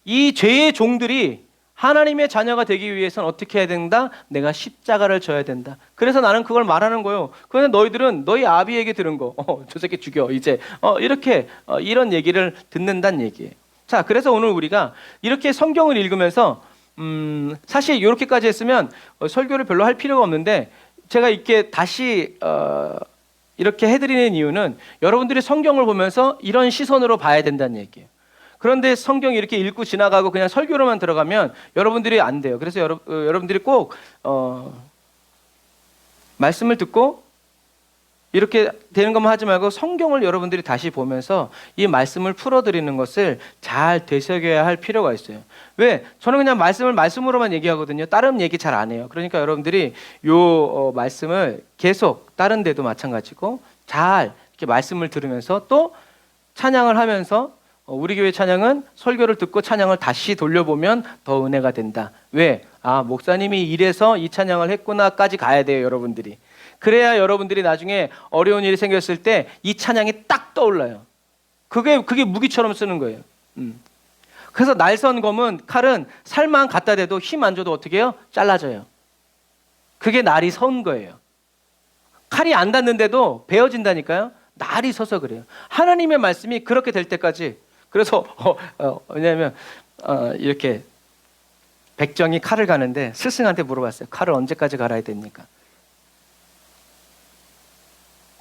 이 죄의 종들이 하나님의 자녀가 되기 위해서는 어떻게 해야 된다? 내가 십자가를 져야 된다. 그래서 나는 그걸 말하는 거예요. 그런데 너희들은 너희 아비에게 들은 거, 저 새끼 죽여 이제 이렇게 이런 얘기를 듣는다는 얘기예요. 자, 그래서 오늘 우리가 이렇게 성경을 읽으면서 사실 이렇게까지 했으면 설교를 별로 할 필요가 없는데, 제가 이렇게 다시 이렇게 해드리는 이유는 여러분들이 성경을 보면서 이런 시선으로 봐야 된다는 얘기예요. 그런데 성경 이렇게 읽고 지나가고 그냥 설교로만 들어가면 여러분들이 안 돼요. 그래서 여러분들이 꼭 말씀을 듣고 이렇게 되는 것만 하지 말고 성경을 여러분들이 다시 보면서 이 말씀을 풀어드리는 것을 잘 되새겨야 할 필요가 있어요. 왜? 저는 그냥 말씀으로만 얘기하거든요. 다른 얘기 잘 안 해요. 그러니까 여러분들이 요 말씀을 계속 다른 데도 마찬가지고 잘 이렇게 말씀을 들으면서 또 찬양을 하면서, 우리 교회 찬양은 설교를 듣고 찬양을 다시 돌려보면 더 은혜가 된다. 왜? 목사님이 이래서 이 찬양을 했구나까지 가야 돼요, 여러분들이. 그래야 여러분들이 나중에 어려운 일이 생겼을 때 이 찬양이 딱 떠올라요. 그게 무기처럼 쓰는 거예요. 그래서 날선 검은 칼은 살만 갖다 대도 힘 안 줘도 어떻게 해요? 잘라져요. 그게 날이 선 거예요. 칼이 안 닿는데도 베어진다니까요. 날이 서서 그래요. 하나님의 말씀이 그렇게 될 때까지. 그래서 왜냐하면 이렇게 백정이 칼을 가는데 스승한테 물어봤어요. 칼을 언제까지 갈아야 됩니까?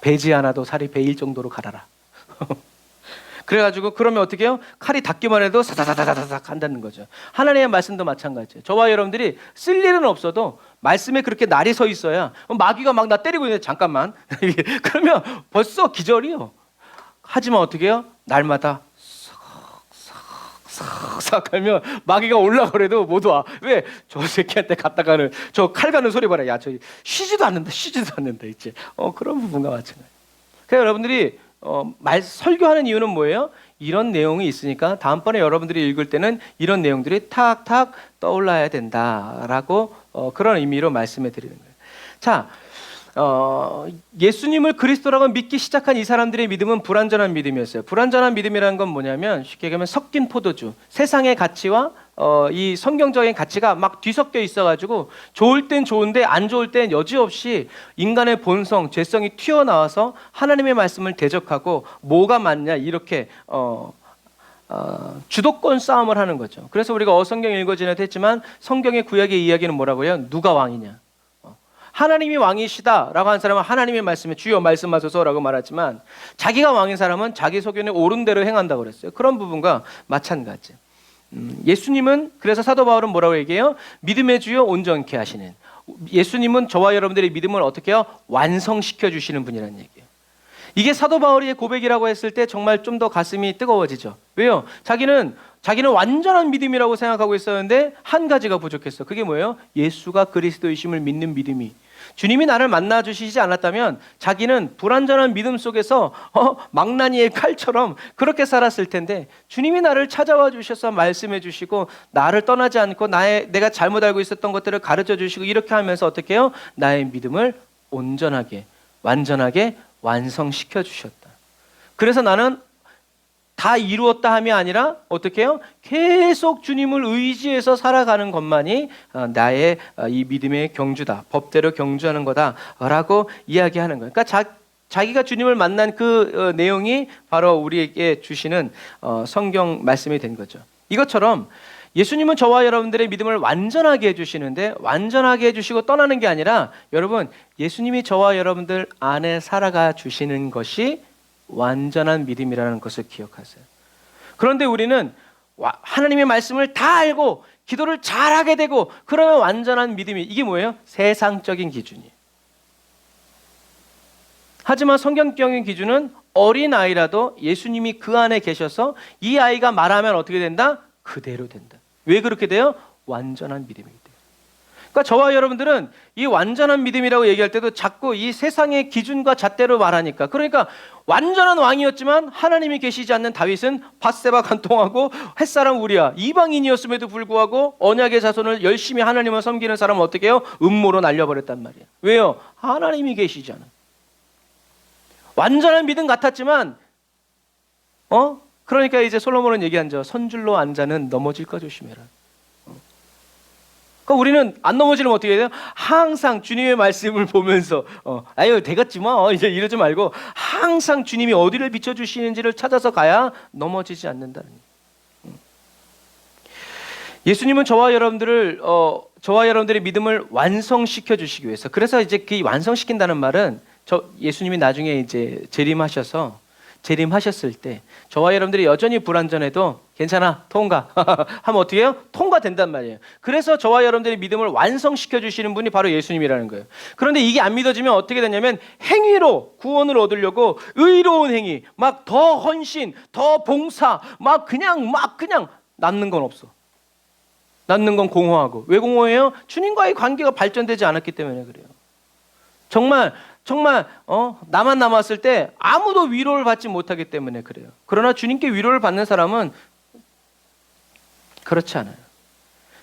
베지 않아도 살이 베일 정도로 갈아라. 그래가지고 그러면 어떻게 해요? 칼이 닿기만 해도 사사사사사삭 한다는 거죠. 하나님의 말씀도 마찬가지예요. 저와 여러분들이 쓸 일은 없어도 말씀에 그렇게 날이 서 있어야, 마귀가 막 나 때리고 있는데 잠깐만 그러면 벌써 기절이요. 하지만 어떻게 해요? 날마다 싹 하면 마귀가 올라가래도 못 와. 왜? 저 새끼한테 갔다가는 저 칼 가는 소리 봐라. 야, 저 쉬지도 않는다 이제. 그런 부분과 마찬가지. 그래서 여러분들이 설교하는 이유는 뭐예요? 이런 내용이 있으니까 다음번에 여러분들이 읽을 때는 이런 내용들이 탁탁 떠올라야 된다라고 그런 의미로 말씀해 드리는 거예요. 자, 예수님을 그리스도라고 믿기 시작한 이 사람들의 믿음은 불완전한 믿음이었어요. 불완전한 믿음이라는 건 뭐냐면 쉽게 얘기하면 섞인 포도주, 세상의 가치와 이 성경적인 가치가 막 뒤섞여 있어가지고 좋을 땐 좋은데 안 좋을 땐 여지없이 인간의 본성, 죄성이 튀어나와서 하나님의 말씀을 대적하고 뭐가 맞냐 이렇게 주도권 싸움을 하는 거죠. 그래서 우리가 성경 읽어지는 했지만 성경의 구약의 이야기는 뭐라고 해요? 누가 왕이냐? 하나님이 왕이시다라고 한 사람은 하나님의 말씀에 주여 말씀하소서라고 말하지만, 자기가 왕인 사람은 자기 소견에 옳은 대로 행한다고 그랬어요. 그런 부분과 마찬가지. 예수님은, 그래서 사도 바울은 뭐라고 얘기해요? 믿음의 주여 온전케 하시는, 예수님은 저와 여러분들의 믿음을 어떻게 해요? 완성시켜 주시는 분이라는 얘기예요. 이게 사도 바울의 고백이라고 했을 때 정말 좀 더 가슴이 뜨거워지죠. 왜요? 자기는 완전한 믿음이라고 생각하고 있었는데 한 가지가 부족했어. 그게 뭐예요? 예수가 그리스도이심을 믿는 믿음이. 주님이 나를 만나 주시지 않았다면 자기는 불완전한 믿음 속에서 망나니의 칼처럼 그렇게 살았을 텐데, 주님이 나를 찾아와 주셔서 말씀해 주시고 나를 떠나지 않고 내가 잘못 알고 있었던 것들을 가르쳐 주시고 이렇게 하면서 어떻게 해요? 나의 믿음을 온전하게 완전하게 완성시켜 주셨다. 그래서 나는 다 이루었다 함이 아니라 어떻게 해요? 계속 주님을 의지해서 살아가는 것만이 나의 이 믿음의 경주다. 법대로 경주하는 거다라고 이야기하는 거예요. 그러니까 자기가 주님을 만난 그 내용이 바로 우리에게 주시는 성경 말씀이 된 거죠. 이것처럼 예수님은 저와 여러분들의 믿음을 완전하게 해주시는데, 완전하게 해주시고 떠나는 게 아니라, 여러분, 예수님이 저와 여러분들 안에 살아가 주시는 것이 완전한 믿음이라는 것을 기억하세요. 그런데 우리는 하나님의 말씀을 다 알고 기도를 잘하게 되고 그러면 완전한 믿음이, 이게 뭐예요? 세상적인 기준이에요. 하지만 성경적인 기준은 어린아이라도 예수님이 그 안에 계셔서 이 아이가 말하면 어떻게 된다? 그대로 된다. 왜 그렇게 돼요? 완전한 믿음이기 때문에. 그러니까 저와 여러분들은 이 완전한 믿음이라고 얘기할 때도 자꾸 이 세상의 기준과 잣대로 말하니까, 그러니까 완전한 왕이었지만 하나님이 계시지 않는 다윗은 밧세바 간통하고 햇사람 우리야 이방인이었음에도 불구하고 언약의 자손을 열심히 하나님을 섬기는 사람은 어떻게 해요? 음모로 날려버렸단 말이에요. 왜요? 하나님이 계시잖아. 완전한 믿음 같았지만 그러니까 이제 솔로몬은 얘기한죠. 선줄로 앉아는 넘어질까 조심해라. 그러니까 우리는 안 넘어지려면 어떻게 해야 돼요? 항상 주님의 말씀을 보면서 아유 되겠지 뭐 이제 이러지 말고 항상 주님이 어디를 비춰주시는지를 찾아서 가야 넘어지지 않는다는 거예요. 예수님은 저와 여러분들의 믿음을 완성시켜 주시기 위해서, 그래서 이제 그 완성시킨다는 말은 예수님이 나중에 이제 재림하셨을 때 저와 여러분들이 여전히 불완전해도 괜찮아 통과 하면 어떻게 해요? 통과된단 말이에요. 그래서 저와 여러분들의 믿음을 완성시켜 주시는 분이 바로 예수님이라는 거예요. 그런데 이게 안 믿어지면 어떻게 되냐면 행위로 구원을 얻으려고 의로운 행위, 막 더 헌신, 더 봉사, 막 그냥 남는 건 없어. 남는 건 공허하고. 왜 공허해요? 주님과의 관계가 발전되지 않았기 때문에 그래요. 정말 나만 남았을 때 아무도 위로를 받지 못하기 때문에 그래요. 그러나 주님께 위로를 받는 사람은 그렇지 않아요.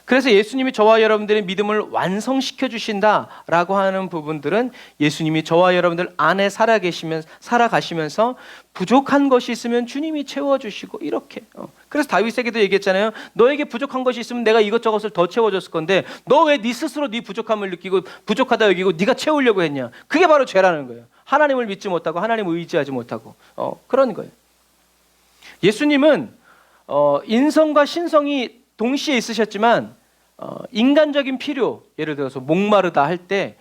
그래서 예수님이 저와 여러분들의 믿음을 완성시켜 주신다라고 하는 부분들은 예수님이 저와 여러분들 안에 살아가시면서 부족한 것이 있으면 주님이 채워주시고 이렇게. 그래서 다윗에게도 얘기했잖아요. 너에게 부족한 것이 있으면 내가 이것저것을 더 채워줬을 건데 너 왜 네 스스로 네 부족함을 느끼고 부족하다 여기고 네가 채우려고 했냐. 그게 바로 죄라는 거예요. 하나님을 믿지 못하고 하나님을 의지하지 못하고 그런 거예요. 예수님은 인성과 신성이 동시에 있으셨지만 인간적인 필요, 예를 들어서 목마르다 할 때,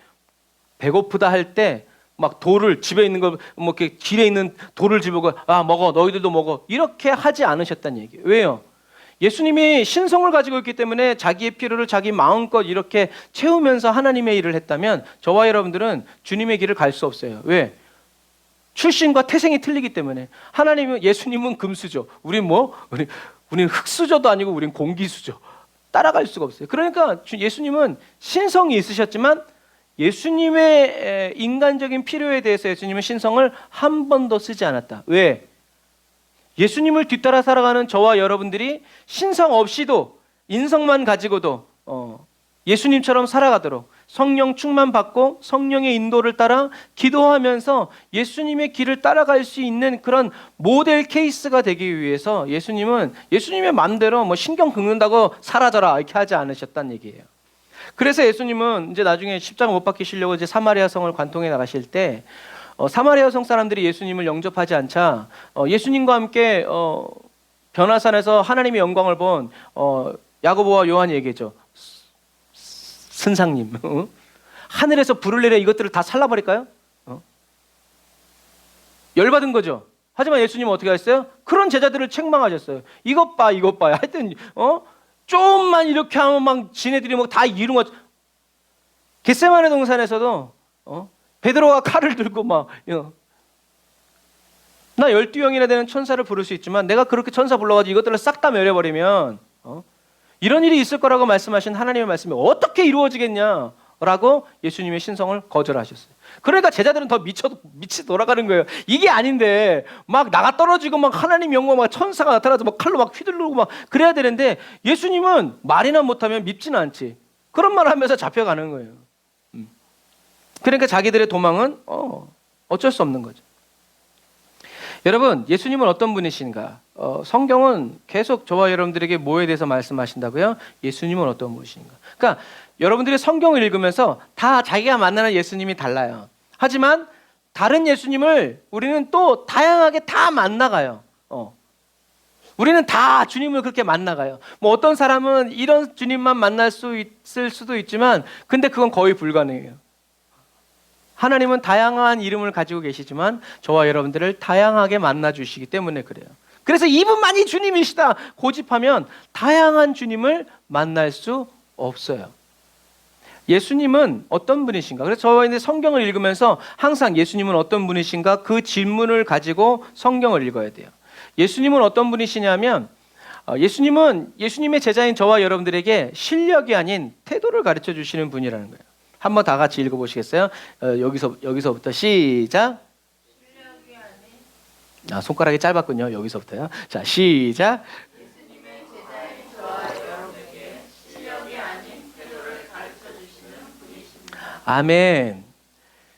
배고프다 할 때 막 돌을 집에 있는 거 뭐 이렇게 길에 있는 돌을 집어고 먹어 너희들도 먹어 이렇게 하지 않으셨다는 얘기예요. 왜요? 예수님이 신성을 가지고 있기 때문에 자기의 필요를 자기 마음껏 이렇게 채우면서 하나님의 일을 했다면 저와 여러분들은 주님의 길을 갈 수 없어요. 왜? 출신과 태생이 틀리기 때문에. 예수님은 금수저, 우리는 흙수저도 아니고 우린 공기수저. 따라갈 수가 없어요. 그러니까 예수님은 신성이 있으셨지만 예수님의 인간적인 필요에 대해서 예수님은 신성을 한 번도 쓰지 않았다. 왜? 예수님을 뒤따라 살아가는 저와 여러분들이 신성 없이도 인성만 가지고도 예수님처럼 살아가도록 성령 충만 받고 성령의 인도를 따라 기도하면서 예수님의 길을 따라갈 수 있는 그런 모델 케이스가 되기 위해서 예수님의 마음대로 뭐 신경 긁는다고 사라져라 이렇게 하지 않으셨다는 얘기예요. 그래서 예수님은 이제 나중에 십자가 못 박히시려고 이제 사마리아 성을 관통해 나가실 때 사마리아 성 사람들이 예수님을 영접하지 않자 예수님과 함께 변화산에서 하나님의 영광을 본 야고보와 요한이 얘기했죠. 선상님, 하늘에서 불을 내려 이것들을 다 살라버릴까요? 열받은 거죠. 하지만 예수님은 어떻게 하셨어요? 그런 제자들을 책망하셨어요. 이것 봐. 하여튼 좀만 이렇게 하면 막 지네들이 막 다 이룬 것. 겟세마네 동산에서도 베드로가 칼을 들고 나 12형이나 되는 천사를 부를 수 있지만 내가 그렇게 천사 불러가지고 이것들을 싹 다 멸해버리면 이런 일이 있을 거라고 말씀하신 하나님의 말씀이 어떻게 이루어지겠냐라고 예수님의 신성을 거절하셨어요. 그러니까 제자들은 더 미치 돌아가는 거예요. 이게 아닌데 막 나가 떨어지고 막 하나님 영광 막 천사가 나타나서 막 칼로 막 휘두르고 막 그래야 되는데 예수님은 말이나 못하면 밉지는 않지. 그런 말 하면서 잡혀가는 거예요. 그러니까 자기들의 도망은 어쩔 수 없는 거죠. 여러분, 예수님은 어떤 분이신가? 성경은 계속 저와 여러분들에게 뭐에 대해서 말씀하신다고요? 예수님은 어떤 분이신가? 그러니까 여러분들이 성경을 읽으면서 다 자기가 만나는 예수님이 달라요. 하지만 다른 예수님을 우리는 또 다양하게 다 만나가요. 우리는 다 주님을 그렇게 만나가요. 뭐 어떤 사람은 이런 주님만 만날 수 있을 수도 있지만 근데 그건 거의 불가능해요. 하나님은 다양한 이름을 가지고 계시지만 저와 여러분들을 다양하게 만나주시기 때문에 그래요. 그래서 이분만이 주님이시다 고집하면 다양한 주님을 만날 수 없어요. 예수님은 어떤 분이신가? 그래서 저와 이제 성경을 읽으면서 항상 예수님은 어떤 분이신가? 그 질문을 가지고 성경을 읽어야 돼요. 예수님은 어떤 분이시냐면 예수님은 예수님의 제자인 저와 여러분들에게 실력이 아닌 태도를 가르쳐 주시는 분이라는 거예요. 한번 다 같이 읽어보시겠어요? 여기서부터 시작. 손가락이 짧았군요. 여기서부터요. 자, 시작. 예수님의 제자인 저와 여러분에게 실력이 아닌 태도를 가르쳐 주시는 분이십니다. 아멘.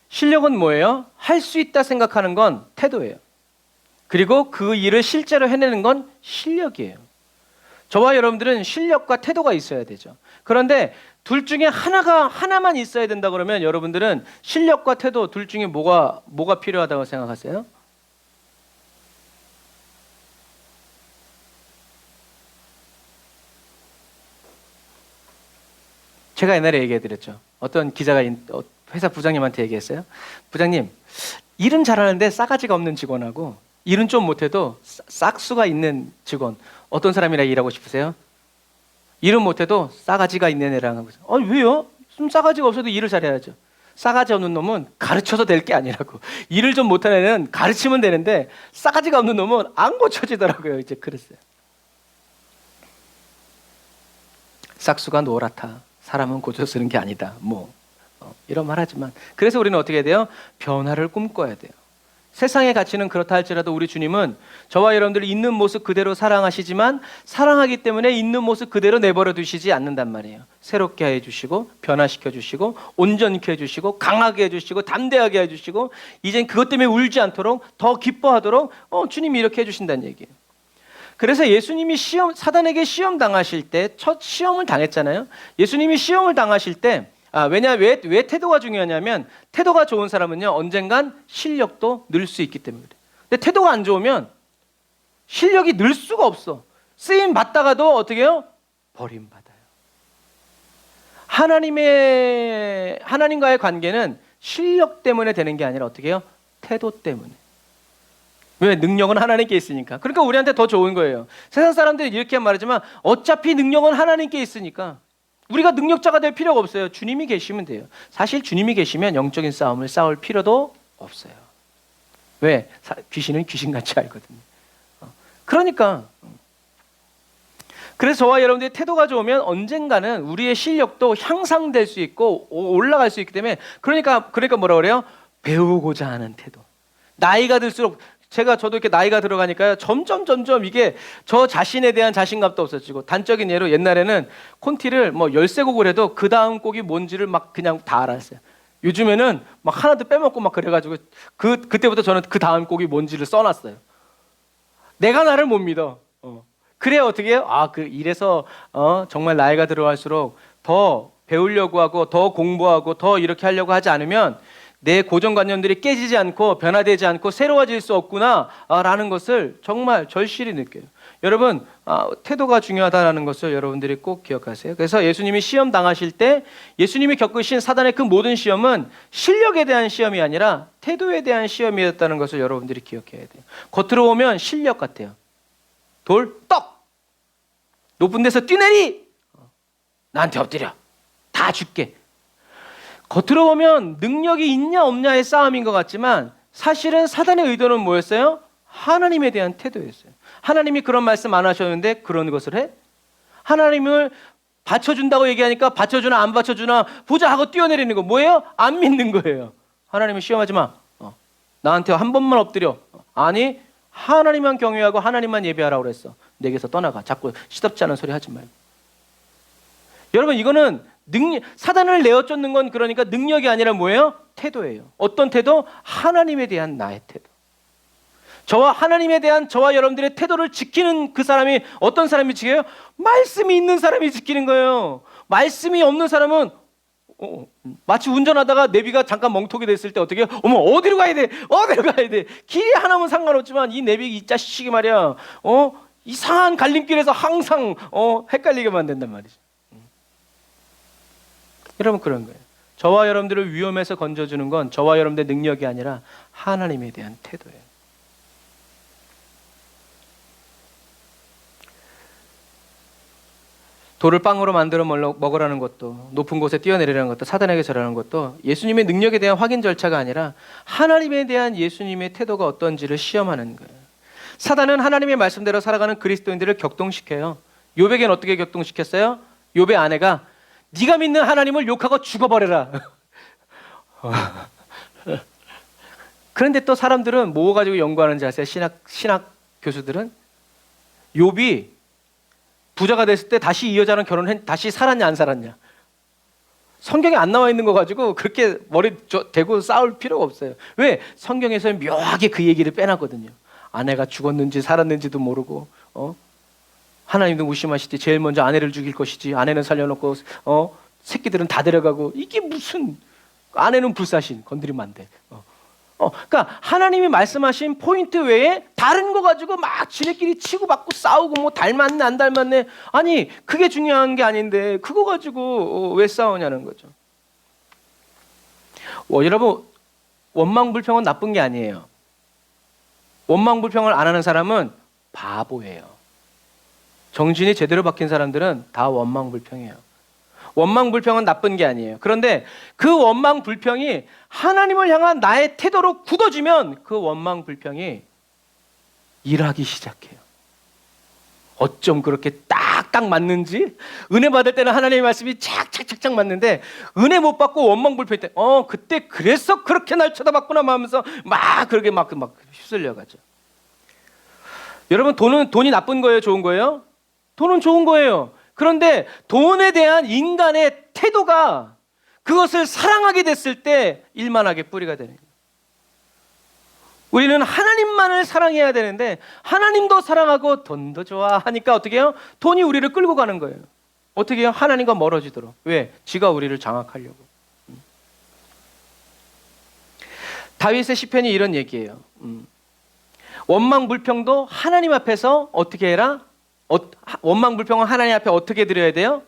실력은 뭐예요? 할 수 있다 생각하는 건 태도예요. 그리고 그 일을 실제로 해내는 건 실력이에요. 저와 여러분들은 실력과 태도가 있어야 되죠. 그런데 둘 중에 하나만 있어야 된다 그러면 여러분들은 실력과 태도 둘 중에 뭐가 필요하다고 생각하세요? 제가 옛날에 얘기해드렸죠. 어떤 기자가 회사 부장님한테 얘기했어요. 부장님, 일은 잘하는데 싸가지가 없는 직원하고 일은 좀 못해도 싹수가 있는 직원, 어떤 사람이랑 일하고 싶으세요? 일은 못해도 싸가지가 있는 애랑 하고 있어요. 왜요? 좀 싸가지가 없어도 일을 잘해야죠. 싸가지 없는 놈은 가르쳐서 될 게 아니라고. 일을 좀 못하는 애는 가르치면 되는데 싸가지가 없는 놈은 안 고쳐지더라고요. 이제 그랬어요. 싹수가 노랗다. 사람은 고쳐 쓰는 게 아니다. 이런 말 하지만 그래서 우리는 어떻게 해야 돼요? 변화를 꿈꿔야 돼요. 세상의 가치는 그렇다 할지라도 우리 주님은 저와 여러분들이 있는 모습 그대로 사랑하시지만 사랑하기 때문에 있는 모습 그대로 내버려 두시지 않는단 말이에요. 새롭게 해주시고 변화시켜 주시고 온전케 해주시고 강하게 해주시고 담대하게 해주시고 이젠 그것 때문에 울지 않도록 더 기뻐하도록 주님이 이렇게 해주신다는 얘기예요. 그래서 예수님이 사단에게 시험 당하실 때 첫 시험을 당했잖아요. 예수님이 시험을 당하실 때 왜 태도가 중요하냐면 태도가 좋은 사람은요 언젠간 실력도 늘 수 있기 때문에 그래요. 근데 태도가 안 좋으면 실력이 늘 수가 없어. 쓰임 받다가도 어떻게 해요? 버림받아요. 하나님과의 관계는 실력 때문에 되는 게 아니라 어떻게 해요? 태도 때문에. 왜? 능력은 하나님께 있으니까. 그러니까 우리한테 더 좋은 거예요. 세상 사람들이 이렇게 말하지만 어차피 능력은 하나님께 있으니까 우리가 능력자가 될 필요가 없어요. 주님이 계시면 돼요. 사실 주님이 계시면 영적인 싸움을 싸울 필요도 없어요. 왜? 귀신은 귀신같이 알거든요. 그러니까 그래서 저와 여러분들의 태도가 좋으면 언젠가는 우리의 실력도 향상될 수 있고 올라갈 수 있기 때문에 그러니까 뭐라 그래요? 배우고자 하는 태도. 나이가 들수록 저도 이렇게 나이가 들어가니까요. 점점 이게 저 자신에 대한 자신감도 없어지고 단적인 예로 옛날에는 콘티를 13곡을 해도 그 다음 곡이 뭔지를 막 그냥 다 알았어요. 요즘에는 막 하나도 빼먹고 막 그래가지고 그때부터 저는 그 다음 곡이 뭔지를 써놨어요. 내가 나를 못 믿어. 그래야 어떻게 해요? 이래서 정말 나이가 들어갈수록 더 배우려고 하고 더 공부하고 더 이렇게 하려고 하지 않으면 내 고정관념들이 깨지지 않고 변화되지 않고 새로워질 수 없구나 라는 것을 정말 절실히 느껴요. 여러분 태도가 중요하다는 것을 여러분들이 꼭 기억하세요. 그래서 예수님이 시험 당하실 때 예수님이 겪으신 사단의 그 모든 시험은 실력에 대한 시험이 아니라 태도에 대한 시험이었다는 것을 여러분들이 기억해야 돼요. 겉으로 보면 실력 같아요. 돌, 떡! 높은 데서 뛰내리! 나한테 엎드려. 다 줄게. 겉으로 보면 능력이 있냐 없냐의 싸움인 것 같지만 사실은 사단의 의도는 뭐였어요? 하나님에 대한 태도였어요. 하나님이 그런 말씀 안 하셨는데 그런 것을 해? 하나님을 받쳐준다고 얘기하니까 받쳐주나 안 받쳐주나 보자 하고 뛰어내리는 거 뭐예요? 안 믿는 거예요. 하나님을 시험하지 마. 나한테 한 번만 엎드려. 아니 하나님만 경외하고 하나님만 예배하라고 그랬어. 내게서 떠나가. 자꾸 시덥지 않은 소리 하지 말고. 여러분 이거는 사단을 내어 쫓는 건 그러니까 능력이 아니라 뭐예요? 태도예요. 어떤 태도? 하나님에 대한 나의 태도. 하나님에 대한 저와 여러분들의 태도를 지키는 그 사람이 어떤 사람이 지켜요? 말씀이 있는 사람이 지키는 거예요. 말씀이 없는 사람은 마치 운전하다가 내비가 잠깐 멍통이 됐을 때 어떻게 해요? 어디로 가야 돼? 어디로 가야 돼? 길이 하나면 상관없지만 이 내비 이 자식이 말이야 이상한 갈림길에서 항상 헷갈리게 만든단 말이죠. 여러분 그런 거예요. 저와 여러분들을 위험에서 건져주는 건 저와 여러분들의 능력이 아니라 하나님에 대한 태도예요. 돌을 빵으로 만들어 먹으라는 것도 높은 곳에 뛰어내리라는 것도 사단에게 절하는 것도 예수님의 능력에 대한 확인 절차가 아니라 하나님에 대한 예수님의 태도가 어떤지를 시험하는 거예요. 사단은 하나님의 말씀대로 살아가는 그리스도인들을 격동시켜요. 욥에겐 어떻게 격동시켰어요? 욥의 아내가 네가 믿는 하나님을 욕하고 죽어버려라. 그런데 또 사람들은 뭐 가지고 연구하는지 아세요? 신학 교수들은 욥이 부자가 됐을 때 다시 이 여자랑 다시 살았냐 안 살았냐. 성경에 안 나와 있는 거 가지고 그렇게 머리 대고 싸울 필요가 없어요. 왜? 성경에서는 묘하게 그 얘기를 빼놨거든요. 아내가 죽었는지 살았는지도 모르고 하나님도 무심하시지. 제일 먼저 아내를 죽일 것이지. 아내는 살려놓고 새끼들은 다 데려가고. 이게 무슨, 아내는 불사신, 건드리면 안 돼. 그러니까 하나님이 말씀하신 포인트 외에 다른 거 가지고 막 지네끼리 치고받고 싸우고 뭐 닮았네 안 닮았네. 아니 그게 중요한 게 아닌데 그거 가지고 왜 싸우냐는 거죠. 여러분, 원망불평은 나쁜 게 아니에요. 원망불평을 안 하는 사람은 바보예요. 정신이 제대로 박힌 사람들은 다 원망불평해요. 원망불평은 나쁜 게 아니에요. 그런데 그 원망불평이 하나님을 향한 나의 태도로 굳어지면 그 원망불평이 일하기 시작해요. 어쩜 그렇게 딱딱 맞는지. 은혜 받을 때는 하나님의 말씀이 착착착착 맞는데 은혜 못 받고 원망불평 때 그때 그래서 그렇게 날 쳐다봤구나 하면서 막 그렇게 막 휩쓸려 가죠. 여러분, 돈이 나쁜 거예요, 좋은 거예요? 돈은 좋은 거예요. 그런데 돈에 대한 인간의 태도가 그것을 사랑하게 됐을 때 일만하게 뿌리가 되는 거예요. 우리는 하나님만을 사랑해야 되는데 하나님도 사랑하고 돈도 좋아하니까 어떻게 해요? 돈이 우리를 끌고 가는 거예요. 어떻게 해요? 하나님과 멀어지도록. 왜? 지가 우리를 장악하려고. 다윗의 시편이 이런 얘기예요. 원망불평도 하나님 앞에서 어떻게 해라? 원망불평은 하나님 앞에 어떻게 드려야 돼요?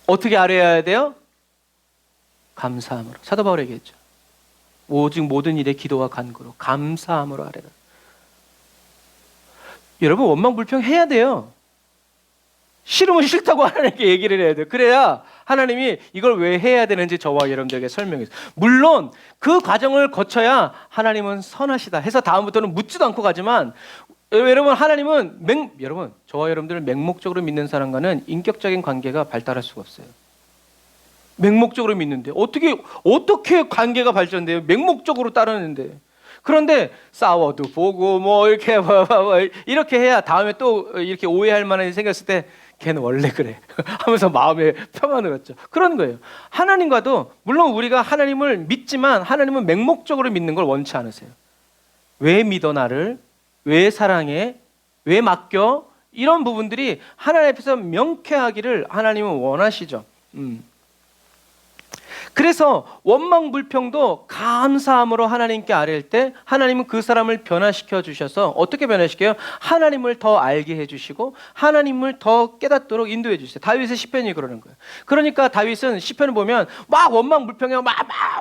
어떻게 아뢰어야 돼요? 감사함으로. 사도 바울이 얘기했죠. 오직 모든 일에 기도와 간구로 감사함으로 아뢰라. 여러분, 원망불평 해야 돼요. 싫으면 싫다고 하나님께 얘기를 해야 돼요. 그래야 하나님이 이걸 왜 해야 되는지 저와 여러분들에게 설명해요. 물론 그 과정을 거쳐야 하나님은 선하시다 해서 다음부터는 묻지도 않고 가지만, 여러분, 하나님은 여러분, 저와 여러분들을 맹목적으로 믿는 사람과는 인격적인 관계가 발달할 수가 없어요. 맹목적으로 믿는데 어떻게 관계가 발전돼요? 맹목적으로 따르는데. 그런데 싸워도 보고 뭐 이렇게 해야 다음에 또 이렇게 오해할 만한 일이 생겼을 때 걔는 원래 그래 하면서 마음에 평안을 얻죠. 그런 거예요. 하나님과도 물론 우리가 하나님을 믿지만 하나님은 맹목적으로 믿는 걸 원치 않으세요. 왜 믿어 나를? 왜 사랑해? 왜 맡겨? 이런 부분들이 하나님 앞에서 명쾌하기를 하나님은 원하시죠. 그래서 원망불평도 감사함으로 하나님께 아뢰일 때 하나님은 그 사람을 변화시켜 주셔서 어떻게 변화시켜요? 하나님을 더 알게 해주시고 하나님을 더 깨닫도록 인도해 주세요. 다윗의 시편이 그러는 거예요. 그러니까 다윗은 시편을 보면 막 원망불평해요. 막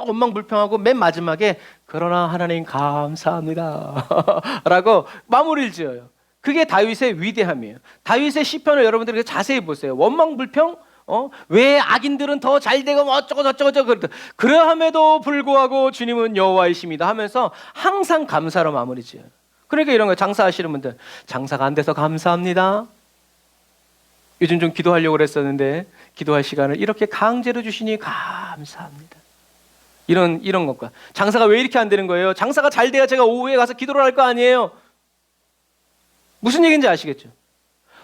원망불평하고 맨 마지막에 그러나 하나님 감사합니다 라고 마무리를 지어요. 그게 다윗의 위대함이에요. 다윗의 시편을 여러분들이 자세히 보세요. 원망불평? 왜 악인들은 더 잘되고 뭐 어쩌고 저쩌고 그러함에도 불구하고 주님은 여호와이십니다 하면서 항상 감사로 마무리 지어요. 그러니까 이런 거예요. 장사하시는 분들, 장사가 안 돼서 감사합니다. 요즘 좀 기도하려고 그랬었는데 기도할 시간을 이렇게 강제로 주시니 감사합니다. 이런 것과 장사가 왜 이렇게 안 되는 거예요? 장사가 잘 돼야 제가 오후에 가서 기도를 할 거 아니에요. 무슨 얘기인지 아시겠죠?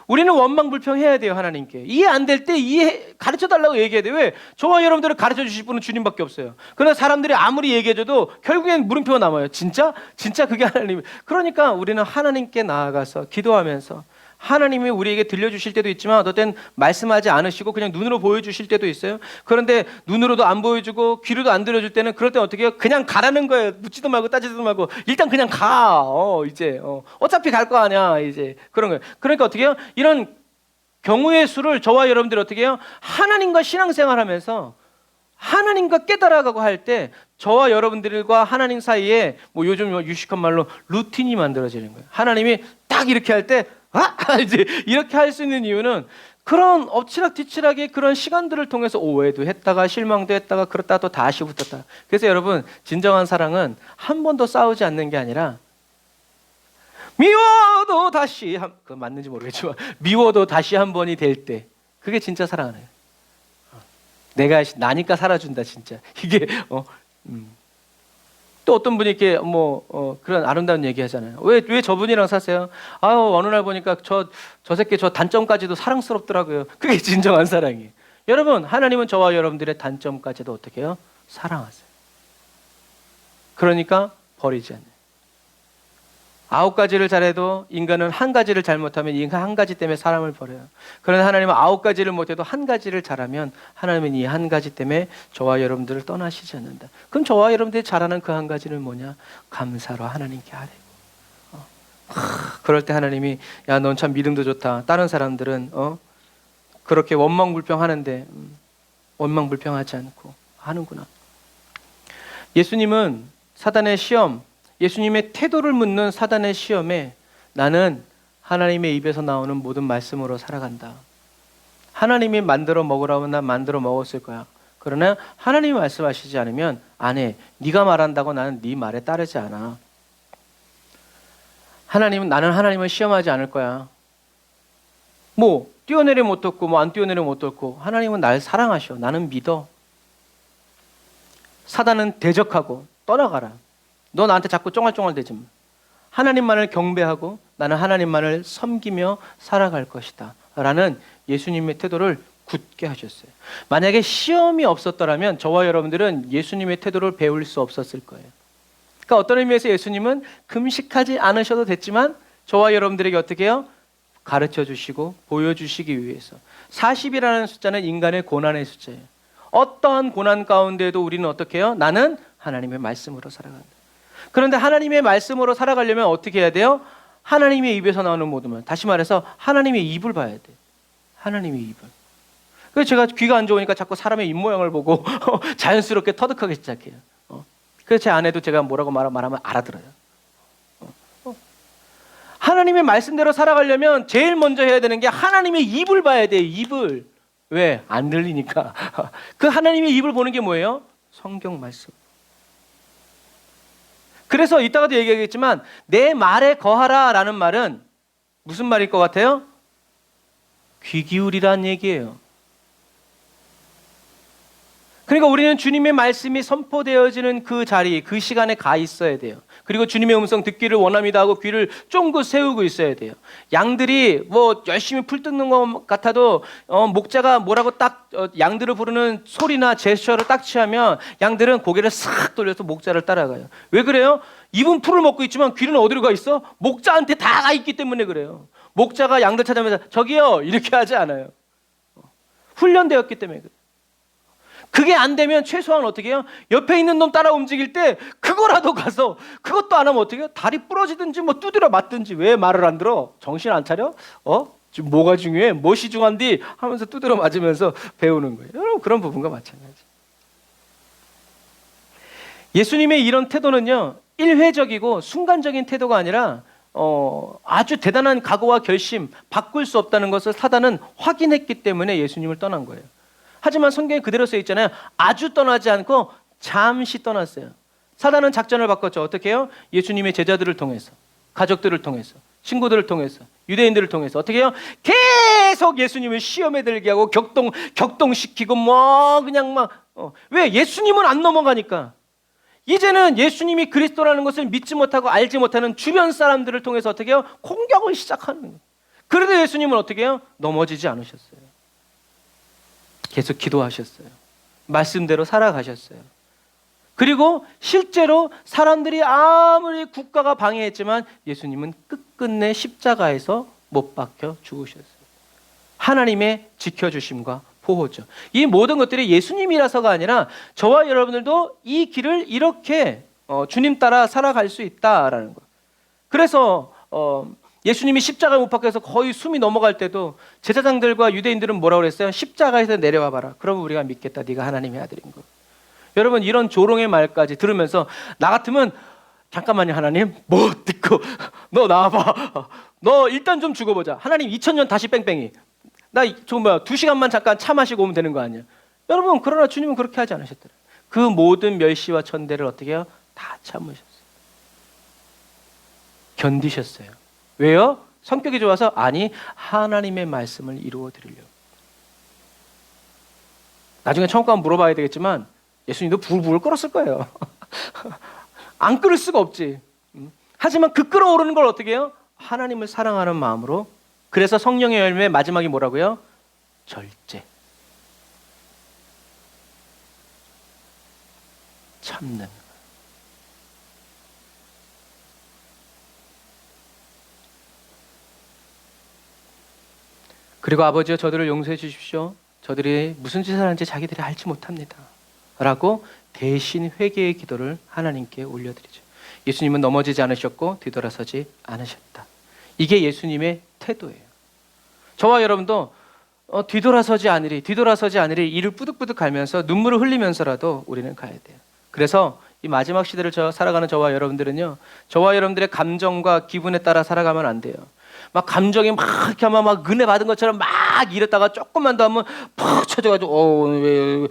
우리는 원망불평해야 돼요. 하나님께 이해 안 될 때 가르쳐달라고 얘기해야 돼요. 왜? 저와 여러분들을 가르쳐 주실 분은 주님밖에 없어요. 그러나 사람들이 아무리 얘기해줘도 결국엔 물음표가 남아요. 진짜 그게 하나님. 그러니까 우리는 하나님께 나아가서 기도하면서 하나님이 우리에게 들려주실 때도 있지만 어떤 때는 말씀하지 않으시고 그냥 눈으로 보여주실 때도 있어요. 그런데 눈으로도 안 보여주고 귀로도 안 들려줄 때는 그럴 때 어떻게 해요? 그냥 가라는 거예요. 묻지도 말고 따지도 말고 일단 그냥 가. 어차피 갈 거 아니야. 이제 그런 거예요. 그러니까 어떻게 해요? 이런 경우의 수를 저와 여러분들이 어떻게 해요? 하나님과 신앙생활하면서 하나님과 깨달아가고 할 때 저와 여러분들과 하나님 사이에 뭐 요즘 유식한 말로 루틴이 만들어지는 거예요. 하나님이 딱 이렇게 할 때 이제 이렇게 할 수 있는 이유는 그런 엎치락뒤치락의 그런 시간들을 통해서 오해도 했다가 실망도 했다가 그렇다 또 다시 붙었다. 그래서 여러분, 진정한 사랑은 한 번도 싸우지 않는 게 아니라 미워도 다시 그거 맞는지 모르겠지만 미워도 다시 한 번이 될 때 그게 진짜 사랑하네요. 내가 나니까 살아준다 진짜. 이게 또 어떤 분이 이렇게 그런 아름다운 얘기 하잖아요. 왜 저분이랑 사세요? 아유 어느 날 보니까 저 새끼 저 단점까지도 사랑스럽더라고요. 그게 진정한 사랑이에요. 여러분 하나님은 저와 여러분들의 단점까지도 어떻게 해요? 사랑하세요. 그러니까 버리지 않아요. 9가지를 잘해도 인간은 한 가지를 잘못하면 인간 한 가지 때문에 사람을 버려요. 그러나 하나님은 9가지를 못해도 한 가지를 잘하면 하나님은 이 한 가지 때문에 저와 여러분들을 떠나시지 않는다. 그럼 저와 여러분들이 잘하는 그 한 가지는 뭐냐? 감사로 하나님께 하래요. 그럴 때 하나님이 야, 넌 참 믿음도 좋다. 다른 사람들은 그렇게 원망불평하는데 원망불평하지 않고 하는구나. 예수님은 사단의 시험, 예수님의 태도를 묻는 사단의 시험에 나는 하나님의 입에서 나오는 모든 말씀으로 살아간다. 하나님이 만들어 먹으라면 난 만들어 먹었을 거야. 그러나 하나님이 말씀하시지 않으면 안 해. 네가 말한다고 나는 네 말에 따르지 않아. 나는 하나님을 시험하지 않을 거야. 뛰어내려 못 떴고 안 뛰어내려 못 떴고 하나님은 날 사랑하셔. 나는 믿어. 사단은 대적하고 떠나가라. 너 나한테 자꾸 쫑알쫑알 대지 마. 하나님만을 경배하고 나는 하나님만을 섬기며 살아갈 것이다 라는 예수님의 태도를 굳게 하셨어요. 만약에 시험이 없었더라면 저와 여러분들은 예수님의 태도를 배울 수 없었을 거예요. 그러니까 어떤 의미에서 예수님은 금식하지 않으셔도 됐지만 저와 여러분들에게 어떻게 해요? 가르쳐 주시고 보여주시기 위해서. 40이라는 숫자는 인간의 고난의 숫자예요. 어떠한 고난 가운데에도 우리는 어떻게 해요? 나는 하나님의 말씀으로 살아간다. 그런데 하나님의 말씀으로 살아가려면 어떻게 해야 돼요? 하나님의 입에서 나오는 모든 말. 다시 말해서 하나님의 입을 봐야 돼. 하나님의 입을. 그래서 제가 귀가 안 좋으니까 자꾸 사람의 입 모양을 보고 자연스럽게 터득하기 시작해요. 그래서 제 아내도 제가 뭐라고 말하면 알아들어요. 하나님의 말씀대로 살아가려면 제일 먼저 해야 되는 게 하나님의 입을 봐야 돼요. 입을. 왜? 안 들리니까. 그 하나님의 입을 보는 게 뭐예요? 성경 말씀. 그래서 이따가도 얘기하겠지만 내 말에 거하라 라는 말은 무슨 말일 것 같아요? 귀 기울이라는 얘기예요. 그러니까 우리는 주님의 말씀이 선포되어지는 그 자리, 그 시간에 가 있어야 돼요. 그리고 주님의 음성 듣기를 원합니다 하고 귀를 쫑긋 세우고 있어야 돼요. 양들이 열심히 풀 뜯는 것 같아도 목자가 뭐라고 딱 양들을 부르는 소리나 제스처를 딱 취하면 양들은 고개를 싹 돌려서 목자를 따라가요. 왜 그래요? 입은 풀을 먹고 있지만 귀는 어디로 가 있어? 목자한테 다 가 있기 때문에 그래요. 목자가 양들 찾아오면서 저기요 이렇게 하지 않아요. 훈련되었기 때문에 그래요. 그게 안 되면 최소한 어떻게 해요? 옆에 있는 놈 따라 움직일 때 그거라도 가서 그것도 안 하면 어떻게 해요? 다리 부러지든지 두드려 맞든지. 왜 말을 안 들어? 정신 안 차려? 지금 뭐가 중요해? 무엇이 중요한디? 하면서 두드려 맞으면서 배우는 거예요. 여러분 그런 부분과 마찬가지. 예수님의 이런 태도는요. 일회적이고 순간적인 태도가 아니라 아주 대단한 각오와 결심, 바꿀 수 없다는 것을 사단은 확인했기 때문에 예수님을 떠난 거예요. 하지만 성경에 그대로 써 있잖아요. 아주 떠나지 않고 잠시 떠났어요. 사단은 작전을 바꿨죠. 어떻게 해요? 예수님의 제자들을 통해서, 가족들을 통해서, 친구들을 통해서, 유대인들을 통해서 어떻게 해요? 계속 예수님을 시험에 들게 하고 격동시키고 왜? 예수님은 안 넘어가니까. 이제는 예수님이 그리스도라는 것을 믿지 못하고 알지 못하는 주변 사람들을 통해서 어떻게 해요? 공격을 시작하는 거예요. 그래도 예수님은 어떻게 해요? 넘어지지 않으셨어요. 계속 기도하셨어요. 말씀대로 살아가셨어요. 그리고 실제로 사람들이 아무리 국가가 방해했지만 예수님은 끝끝내 십자가에서 못 박혀 죽으셨어요. 하나님의 지켜주심과 보호죠. 이 모든 것들이 예수님이라서가 아니라 저와 여러분들도 이 길을 이렇게 주님 따라 살아갈 수 있다라는 거. 그래서 예수님이 십자가에 못 박혀서 거의 숨이 넘어갈 때도 제사장들과 유대인들은 뭐라고 그랬어요? 십자가에서 내려와 봐라. 그러면 우리가 믿겠다. 네가 하나님의 아들인 거. 여러분 이런 조롱의 말까지 들으면서 나 같으면 잠깐만요 하나님 못 듣고 너 나와봐. 너 일단 좀 죽어보자. 하나님 2000년 다시 뺑뺑이. 나 2시간만 잠깐 차 마시고 오면 되는 거 아니야. 여러분 그러나 주님은 그렇게 하지 않으셨더라고요. 그 모든 멸시와 천대를 어떻게 해요? 다 참으셨어요. 견디셨어요. 왜요? 성격이 좋아서? 아니, 하나님의 말씀을 이루어 드리려고. 나중에 천국 가면 물어봐야 되겠지만 예수님도 부글부글 끓었을 거예요. 안 끓을 수가 없지. 하지만 그 끓어오르는 걸 어떻게 해요? 하나님을 사랑하는 마음으로. 그래서 성령의 열매 마지막이 뭐라고요? 절제. 참는. 그리고 아버지여 저들을 용서해 주십시오. 저들이 무슨 짓을 하는지 자기들이 알지 못합니다. 라고 대신 회개의 기도를 하나님께 올려드리죠. 예수님은 넘어지지 않으셨고 뒤돌아서지 않으셨다. 이게 예수님의 태도예요. 저와 여러분도 뒤돌아서지 않으리 이를 뿌득뿌득 갈면서 눈물을 흘리면서라도 우리는 가야 돼요. 그래서 이 마지막 시대를 살아가는 저와 여러분들은요, 저와 여러분들의 감정과 기분에 따라 살아가면 안 돼요. 막 감정이 막 이렇게 하면 막 은혜 받은 것처럼 막 이랬다가 조금만 더 하면 푹 쳐져가지고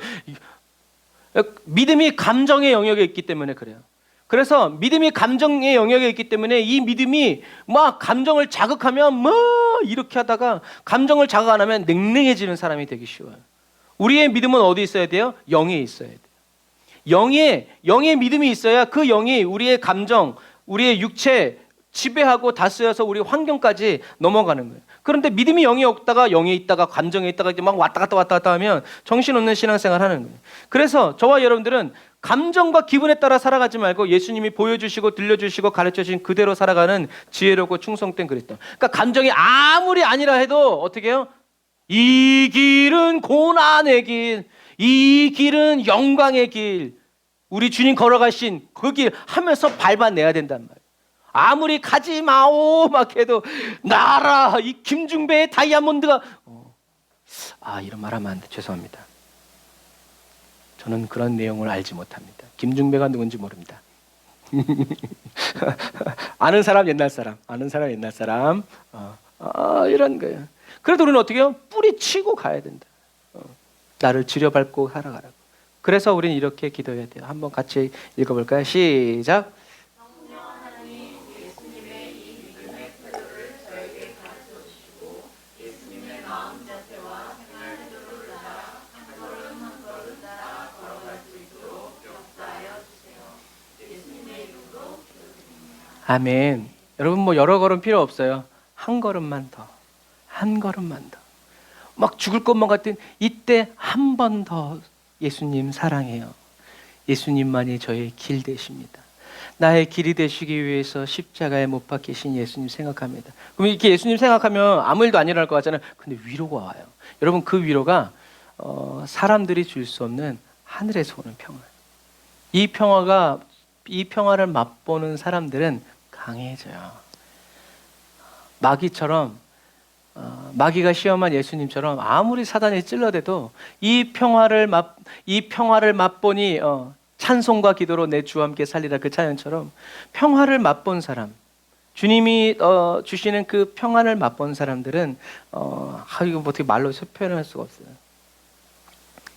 믿음이 감정의 영역에 있기 때문에 그래요. 그래서 믿음이 감정의 영역에 있기 때문에 이 믿음이 막 감정을 자극하면 뭐 이렇게 하다가 감정을 자극 안 하면 냉랭해지는 사람이 되기 쉬워요. 우리의 믿음은 어디 있어야 돼요? 영에 있어야 돼요. 영의 믿음이 있어야 그 영이 우리의 감정, 우리의 육체 지배하고 다스려서 우리 환경까지 넘어가는 거예요. 그런데 믿음이 영이 없다가 영에 있다가 감정에 있다가 막 왔다 갔다 하면 정신없는 신앙생활 하는 거예요. 그래서 저와 여러분들은 감정과 기분에 따라 살아가지 말고 예수님이 보여주시고 들려주시고 가르쳐주신 그대로 살아가는 지혜롭고 충성된 그리스도. 그러니까 감정이 아무리 아니라 해도 어떻게 해요? 이 길은 고난의 길, 이 길은 영광의 길, 우리 주님 걸어가신 그 길 하면서 밟아내야 된단 말이에요. 아무리 가지 마오 막 해도 나라 이 김중배의 다이아몬드가 이런 말 하면 안 돼. 죄송합니다. 저는 그런 내용을 알지 못합니다. 김중배가 누군지 모릅니다. 아는 사람 옛날 사람 이런 거예요. 그래도 우리는 어떻게 해요? 뿌리치고 가야 된다. 나를 지려밟고 살아가라고. 그래서 우리는 이렇게 기도해야 돼요. 한번 같이 읽어볼까요? 시작. 아멘. 여러분 뭐 여러 걸음 필요 없어요. 한 걸음만 더. 막 죽을 것만 같은 이때 한 번 더 예수님 사랑해요. 예수님만이 저의 길 되십니다. 나의 길이 되시기 위해서 십자가에 못 박히신 예수님 생각합니다. 그럼 이렇게 예수님 생각하면 아무 일도 안 일어날 것 같잖아요. 근데 위로가 와요. 여러분 그 위로가 사람들이 줄 수 없는 하늘에서 오는 평화. 이 평화를 맛보는 사람들은 강해져요. 마귀가 시험한 예수님처럼 아무리 사단이 찔러대도 이 평화를 맛보니 찬송과 기도로 내 주와 함께 살리라 그 찬양처럼 평화를 맛본 사람, 주님이 주시는 그 평안을 맛본 사람들은 이거 어떻게 말로 표현할 수가 없어요.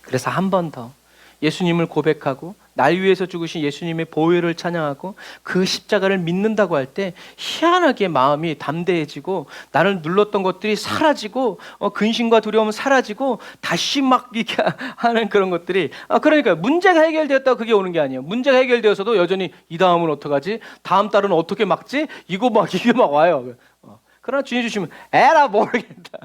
그래서 한 번 더 예수님을 고백하고 날 위해서 죽으신 예수님의 보혈을 찬양하고 그 십자가를 믿는다고 할 때 희한하게 마음이 담대해지고 나를 눌렀던 것들이 사라지고 근심과 두려움은 사라지고 다시 막 이렇게 하는 그런 것들이 그러니까 문제가 해결되었다고 그게 오는 게 아니에요. 문제가 해결되어서도 여전히 이 다음은 어떡하지? 다음 달은 어떻게 막지? 이게 막 와요. 그러나 주님 주시면 에라 모르겠다.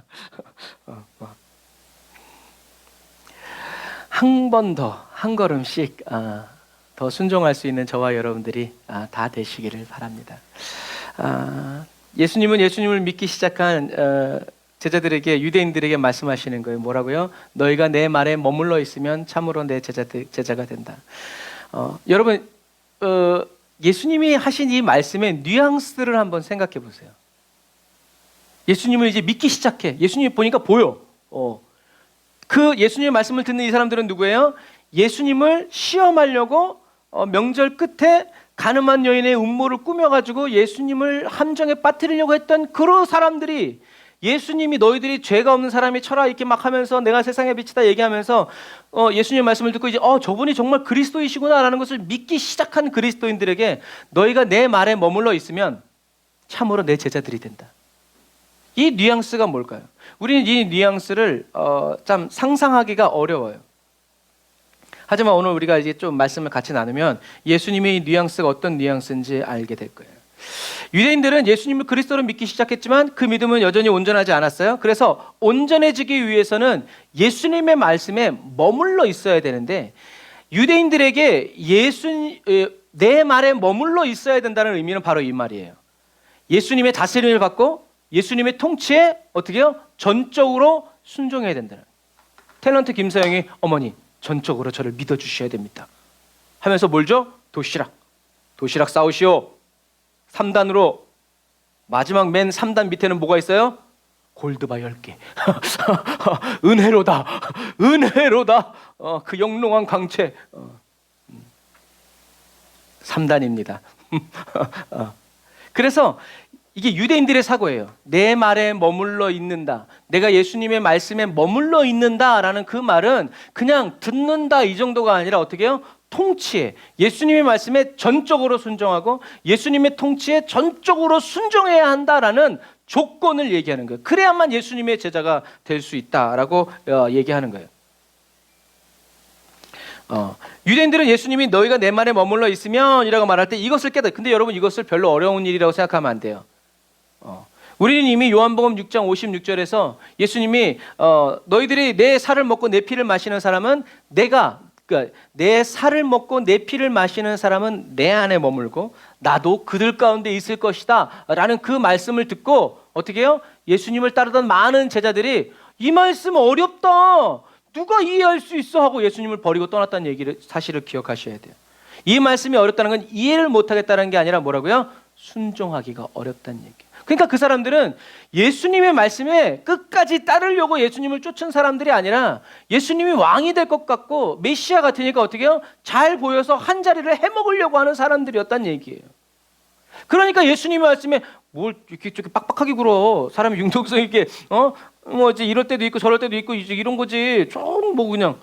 한 번 더, 한 걸음씩 더 순종할 수 있는 저와 여러분들이 다 되시기를 바랍니다. 예수님은 예수님을 믿기 시작한 제자들에게, 유대인들에게 말씀하시는 거예요. 뭐라고요? 너희가 내 말에 머물러 있으면 참으로 내 제자가 된다. 여러분 예수님이 하신 이 말씀의 뉘앙스를 한번 생각해 보세요. 예수님을 이제 믿기 시작해. 예수님 보니까 보여. 그 예수님의 말씀을 듣는 이 사람들은 누구예요? 예수님을 시험하려고 명절 끝에 가늠한 여인의 음모를 꾸며가지고 예수님을 함정에 빠뜨리려고 했던 그런 사람들이 예수님이 너희들이 죄가 없는 사람이 쳐라 이렇게 막 하면서 내가 세상의 빛이다 얘기하면서 예수님의 말씀을 듣고 이제 저분이 정말 그리스도이시구나라는 것을 믿기 시작한 그리스도인들에게 너희가 내 말에 머물러 있으면 참으로 내 제자들이 된다. 이 뉘앙스가 뭘까요? 우리는 이 뉘앙스를 참 상상하기가 어려워요. 하지만 오늘 우리가 이제 좀 말씀을 같이 나누면 예수님의 이 뉘앙스가 어떤 뉘앙스인지 알게 될 거예요. 유대인들은 예수님을 그리스도로 믿기 시작했지만 그 믿음은 여전히 온전하지 않았어요. 그래서 온전해지기 위해서는 예수님의 말씀에 머물러 있어야 되는데, 유대인들에게 내 말에 머물러 있어야 된다는 의미는 바로 이 말이에요. 예수님의 다스림을 받고 예수님의 통치에 어떻게 해요? 전적으로 순종해야 된다는. 탤런트 김서영이 어머니 전적으로 저를 믿어주셔야 됩니다 하면서 뭘 줘? 도시락 싸우시오. 3단으로 마지막 맨 3단 밑에는 뭐가 있어요? 골드바 10개. 은혜로다. 그 영롱한 광채. 3단입니다. 그래서 이게 유대인들의 사고예요. 내 말에 머물러 있는다. 내가 예수님의 말씀에 머물러 있는다라는 그 말은 그냥 듣는다 이 정도가 아니라 어떻게 해요? 통치에, 예수님의 말씀에 전적으로 순종하고 예수님의 통치에 전적으로 순종해야 한다라는 조건을 얘기하는 거예요. 그래야만 예수님의 제자가 될 수 있다라고 얘기하는 거예요. 유대인들은 예수님이 너희가 내 말에 머물러 있으면 이라고 말할 때 이것을 깨닫. 근데 여러분 이것을 별로 어려운 일이라고 생각하면 안 돼요. 우리는 이미 요한복음 6장 56절에서 예수님이 너희들이 내 살을 먹고 내 피를 마시는 사람은 그러니까 내 살을 먹고 내 피를 마시는 사람은 내 안에 머물고 나도 그들 가운데 있을 것이다 라는 그 말씀을 듣고 어떻게 해요? 예수님을 따르던 많은 제자들이 이 말씀 어렵다, 누가 이해할 수 있어 하고 예수님을 버리고 떠났다는 사실을 기억하셔야 돼요. 이 말씀이 어렵다는 건 이해를 못하겠다는 게 아니라 뭐라고요? 순종하기가 어렵다는 얘기예요. 그러니까 그 사람들은 예수님의 말씀에 끝까지 따르려고 예수님을 쫓은 사람들이 아니라 예수님이 왕이 될 것 같고 메시아 같으니까 어떻게 해요? 잘 보여서 한 자리를 해먹으려고 하는 사람들이었다는 얘기예요. 그러니까 예수님의 말씀에 뭘 이렇게 빡빡하게 굴어. 사람이 융통성 있게 이제 이럴 때도 있고 저럴 때도 있고 이제 이런 거지. 좀 뭐 그냥.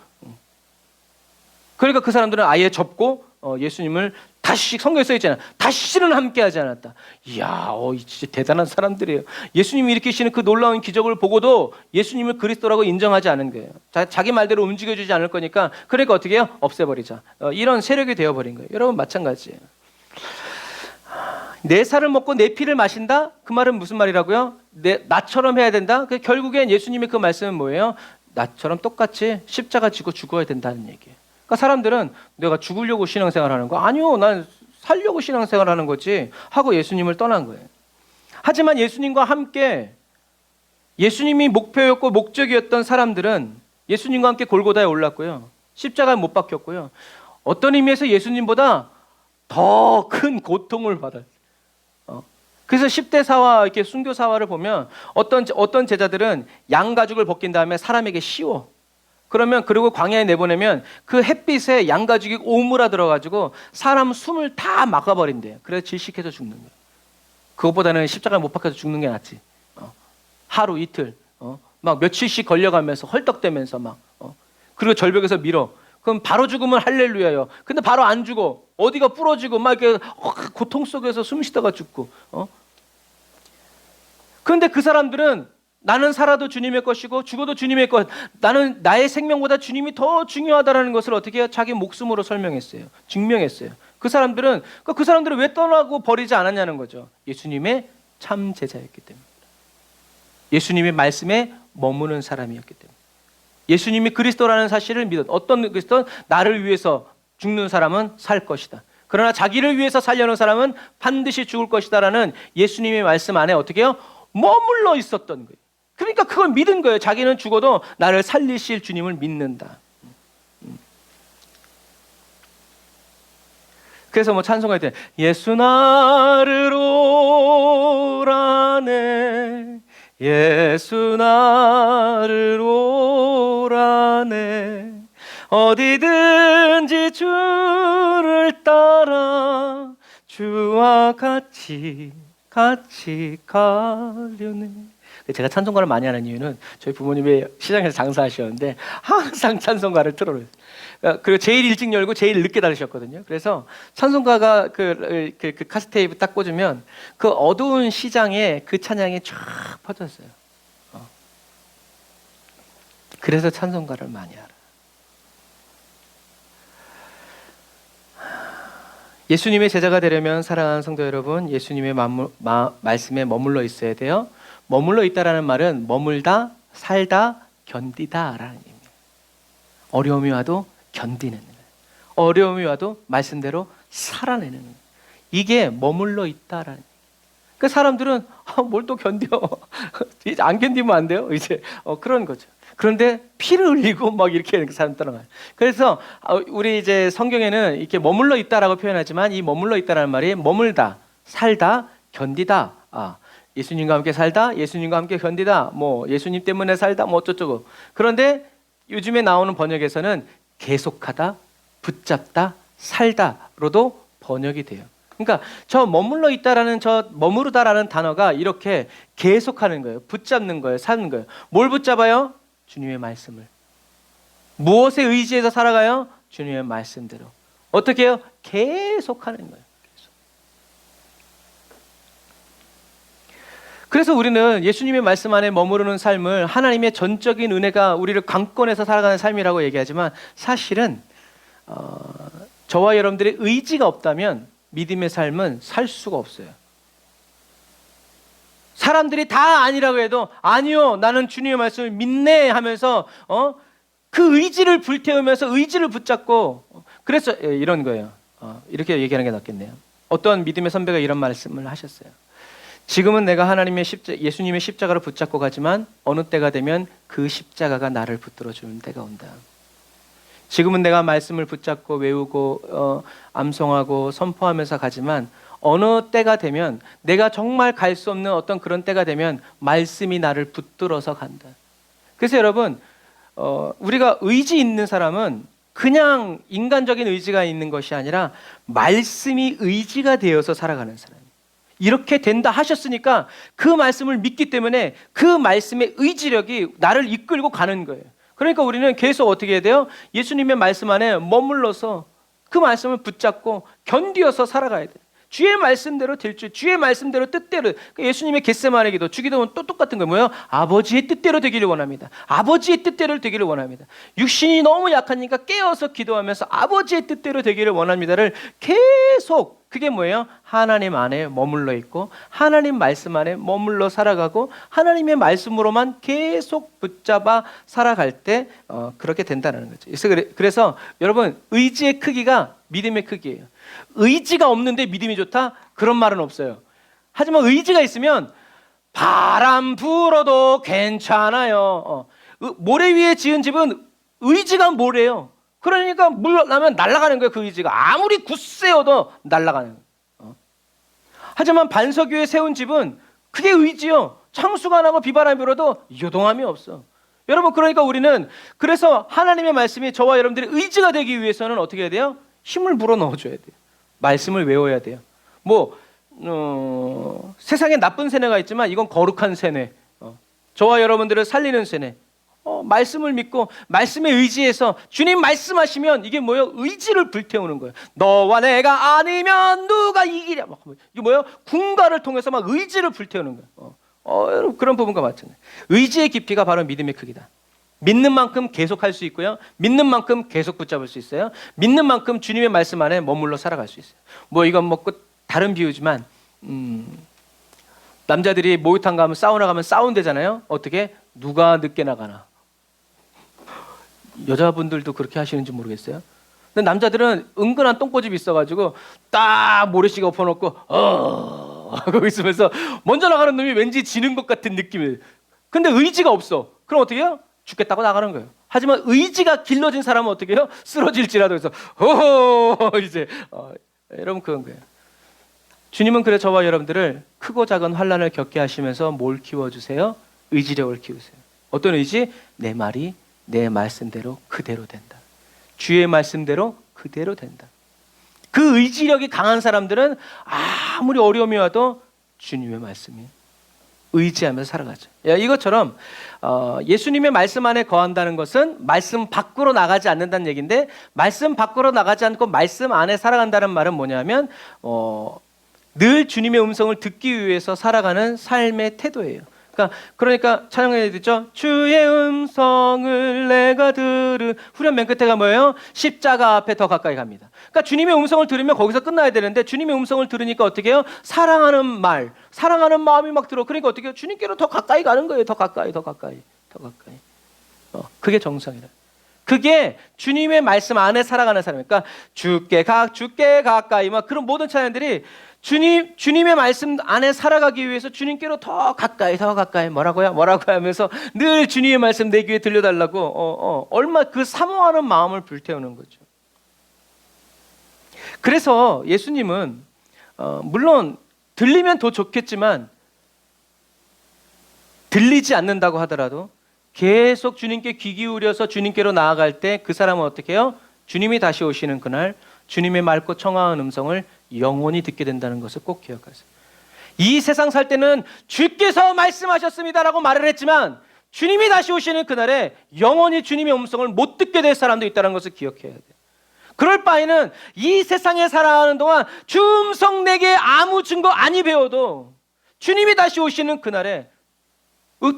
그러니까 그 사람들은 아예 접고 예수님을 다시, 성경에 써 있잖아요. 다시는 함께하지 않았다. 이야, 진짜 대단한 사람들이에요. 예수님이 일으키시는 그 놀라운 기적을 보고도 예수님을 그리스도라고 인정하지 않은 거예요. 자기 말대로 움직여주지 않을 거니까 그러니까 어떻게 해요? 없애버리자. 이런 세력이 되어버린 거예요. 여러분 마찬가지예요. 내 살을 먹고 내 피를 마신다? 그 말은 무슨 말이라고요? 나처럼 해야 된다? 결국엔 예수님의 그 말씀은 뭐예요? 나처럼 똑같이 십자가 지고 죽어야 된다는 얘기예요. 그러니까 사람들은 내가 죽으려고 신앙생활 하는 거 아니요, 난 살려고 신앙생활 하는 거지 하고 예수님을 떠난 거예요. 하지만 예수님과 함께 예수님이 목표였고 목적이었던 사람들은 예수님과 함께 골고다에 올랐고요, 십자가에 못 박혔고요, 어떤 의미에서 예수님보다 더 큰 고통을 받았어요. 그래서 10대 사화, 이렇게 순교 사화를 보면 어떤 제자들은 양 가죽을 벗긴 다음에 사람에게 씌워. 그리고 광야에 내보내면 그 햇빛에 양 가죽이 오므라들어가지고 사람 숨을 다 막아버린대요. 그래서 질식해서 죽는 거예요. 그것보다는 십자가에 못 박혀서 죽는 게 낫지. 하루 이틀 막 며칠씩 걸려가면서 헐떡대면서 그리고 절벽에서 밀어. 그럼 바로 죽으면 할렐루야요. 근데 바로 안 죽어. 어디가 부러지고 막 이렇게 고통 속에서 숨 쉬다가 죽고. 그런데 그 사람들은 나는 살아도 주님의 것이고 죽어도 주님의 것. 나는 나의 생명보다 주님이 더 중요하다는 것을 어떻게 해요? 자기 목숨으로 설명했어요. 증명했어요. 그 사람들은 왜 떠나고 버리지 않았냐는 거죠. 예수님의 참 제자였기 때문에. 예수님의 말씀에 머무는 사람이었기 때문에. 예수님이 그리스도라는 사실을 어떤 그리스도? 나를 위해서 죽는 사람은 살 것이다. 그러나 자기를 위해서 살려는 사람은 반드시 죽을 것이다라는 예수님의 말씀 안에 어떻게 해요? 머물러 있었던 거예요. 그러니까 그걸 믿은 거예요. 자기는 죽어도 나를 살리실 주님을 믿는다. 그래서 찬송할 때 예수 나를 오라네, 예수 나를 오라네, 어디든지 주를 따라 주와 같이 가려네. 제가 찬송가를 많이 하는 이유는 저희 부모님이 시장에서 장사하셨는데 항상 찬송가를 틀어요. 그리고 제일 일찍 열고 제일 늦게 닫으셨거든요. 그래서 찬송가가 그 카스테이프 딱 꽂으면 그 어두운 시장에 그 찬양이 쫙 퍼졌어요. 그래서 찬송가를 많이 알아요. 예수님의 제자가 되려면 사랑하는 성도 여러분, 예수님의 말씀에 머물러 있어야 돼요. 머물러 있다라는 말은 머물다, 살다, 견디다라는 의미예요. 어려움이 와도 견디는 거예요. 어려움이 와도 말씀대로 살아내는 거예요. 이게 머물러 있다라는. 그 사람들은 뭘 또 견뎌? 이제 안 견디면 안 돼요. 이제 그런 거죠. 그런데 피를 흘리고 막 이렇게 사람 따라가요. 그래서 우리 이제 성경에는 이렇게 머물러 있다라고 표현하지만 이 머물러 있다라는 말이 머물다, 살다, 견디다. 예수님과 함께 살다, 예수님과 함께 견디다. 뭐 예수님 때문에 살다, 뭐 어쩌고. 그런데 요즘에 나오는 번역에서는 계속하다, 붙잡다, 살다로도 번역이 돼요. 그러니까 저 머물러 있다라는 저 머무르다라는 단어가 이렇게 계속하는 거예요. 붙잡는 거예요. 사는 거예요. 뭘 붙잡아요? 주님의 말씀을. 무엇에 의지해서 살아가요? 주님의 말씀대로. 어떻게 해요? 계속하는 거예요. 계속. 그래서 우리는 예수님의 말씀 안에 머무르는 삶을 하나님의 전적인 은혜가 우리를 강권해서 살아가는 삶이라고 얘기하지만 사실은 저와 여러분들의 의지가 없다면 믿음의 삶은 살 수가 없어요. 사람들이 다 아니라고 해도 아니요, 나는 주님의 말씀을 믿네 하면서 그 의지를 불태우면서 의지를 붙잡고 그래서 이런 거예요. 이렇게 얘기하는 게 낫겠네요. 어떤 믿음의 선배가 이런 말씀을 하셨어요. 지금은 내가 예수님의 십자가를 붙잡고 가지만 어느 때가 되면 그 십자가가 나를 붙들어 주는 때가 온다. 지금은 내가 말씀을 붙잡고 외우고 암송하고 선포하면서 가지만 어느 때가 되면 내가 정말 갈 수 없는 어떤 그런 때가 되면 말씀이 나를 붙들어서 간다. 그래서 여러분 우리가 의지 있는 사람은 그냥 인간적인 의지가 있는 것이 아니라 말씀이 의지가 되어서 살아가는 사람이에요. 이렇게 된다 하셨으니까 그 말씀을 믿기 때문에 그 말씀의 의지력이 나를 이끌고 가는 거예요. 그러니까 우리는 계속 어떻게 해야 돼요? 예수님의 말씀 안에 머물러서 그 말씀을 붙잡고 견디어서 살아가야 돼요. 주의 말씀대로 될 줄, 주의 말씀대로 뜻대로. 예수님의 겟세마네 기도, 주기도는 또 똑같은 거예요. 뭐예요? 아버지의 뜻대로 되기를 원합니다. 아버지의 뜻대로 되기를 원합니다. 육신이 너무 약하니까 깨어서 기도하면서 아버지의 뜻대로 되기를 원합니다를 계속, 그게 뭐예요? 하나님 안에 머물러 있고 하나님 말씀 안에 머물러 살아가고 하나님의 말씀으로만 계속 붙잡아 살아갈 때 그렇게 된다는 거죠. 그래서 여러분, 의지의 크기가 믿음의 크기예요. 의지가 없는데 믿음이 좋다? 그런 말은 없어요. 하지만 의지가 있으면 바람 불어도 괜찮아요. 모래 위에 지은 집은 의지가 모래예요. 그러니까 물 나면 날아가는 거예요. 그 의지가 아무리 굳세어도 날아가는 거예요. 하지만 반석 위에 세운 집은 그게 의지요. 창수가 나고 비바람이 불어도 요동함이 없어. 여러분, 그러니까 우리는 그래서 하나님의 말씀이 저와 여러분들의 의지가 되기 위해서는 어떻게 해야 돼요? 힘을 불어 넣어줘야 돼요. 말씀을 외워야 돼요. 세상에 나쁜 세뇌가 있지만 이건 거룩한 세뇌. 저와 여러분들을 살리는 세뇌. 말씀을 믿고 말씀에 의지해서 주님 말씀하시면 이게 뭐예요? 의지를 불태우는 거예요. 너와 내가 아니면 누가 이기랴. 이게 뭐예요? 군가를 통해서 막 의지를 불태우는 거예요. 여러분, 그런 부분과 마찬가지. 의지의 깊이가 바로 믿음의 크기다. 믿는 만큼 계속 할 수 있고요. 믿는 만큼 계속 붙잡을 수 있어요. 믿는 만큼 주님의 말씀 안에 머물러 살아갈 수 있어요. 이건 다른 비유지만 남자들이 목욕탕 가면 사우나 가면 싸운대잖아요. 어떻게? 누가 늦게 나가나. 여자분들도 그렇게 하시는지 모르겠어요. 근데 남자들은 은근한 똥꼬집이 있어가지고 딱 모래시계 엎어놓고 하고 있으면서 먼저 나가는 놈이 왠지 지는 것 같은 느낌이에요. 근데 의지가 없어. 그럼 어떻게 해요? 죽겠다고 나가는 거예요. 하지만 의지가 길러진 사람은 어떻게 해요? 쓰러질지라도 해서 이제 여러분, 그런 거예요. 주님은 그래 저와 여러분들을 크고 작은 환난을 겪게 하시면서 뭘 키워주세요? 의지력을 키우세요. 어떤 의지? 내 말이 내 말씀대로 그대로 된다. 주의 말씀대로 그대로 된다. 그 의지력이 강한 사람들은 아무리 어려움이 와도 주님의 말씀이 의지하면서 살아가죠. 이것처럼 예수님의 말씀 안에 거한다는 것은 말씀 밖으로 나가지 않는다는 얘기인데, 말씀 밖으로 나가지 않고 말씀 안에 살아간다는 말은 뭐냐면 늘 주님의 음성을 듣기 위해서 살아가는 삶의 태도예요. 그러니까 찬양해 듣죠. 주의 음성을 내가 후렴 맨 끝에가 뭐예요? 십자가 앞에 더 가까이 갑니다. 그러니까 주님의 음성을 들으면 거기서 끝나야 되는데, 주님의 음성을 들으니까 어떻게 해요? 사랑하는 말, 사랑하는 마음이 막 들어. 그러니까 어떻게 해요? 주님께로 더 가까이 가는 거예요. 더 가까이. 그게 정성이라. 그게 주님의 말씀 안에 살아가는 사람이에요. 그러니까 주께 가까이, 막 그런 모든 찬양들이 주님의 말씀 안에 살아가기 위해서 주님께로 더 가까이 뭐라고요 하면서 늘 주님의 말씀 내 귀에 들려달라고 얼마 그 사모하는 마음을 불태우는 거죠. 그래서 예수님은 물론 들리면 더 좋겠지만, 들리지 않는다고 하더라도 계속 주님께 귀 기울여서 주님께로 나아갈 때 그 사람은 어떻게 해요? 주님이 다시 오시는 그날 주님의 맑고 청아한 음성을 영원히 듣게 된다는 것을 꼭 기억하세요. 이 세상 살 때는 주께서 말씀하셨습니다라고 말을 했지만, 주님이 다시 오시는 그날에 영원히 주님의 음성을 못 듣게 될 사람도 있다는 것을 기억해야 돼요. 그럴 바에는 이 세상에 살아가는 동안 주 음성 내게 아무 증거 아니 배워도 주님이 다시 오시는 그날에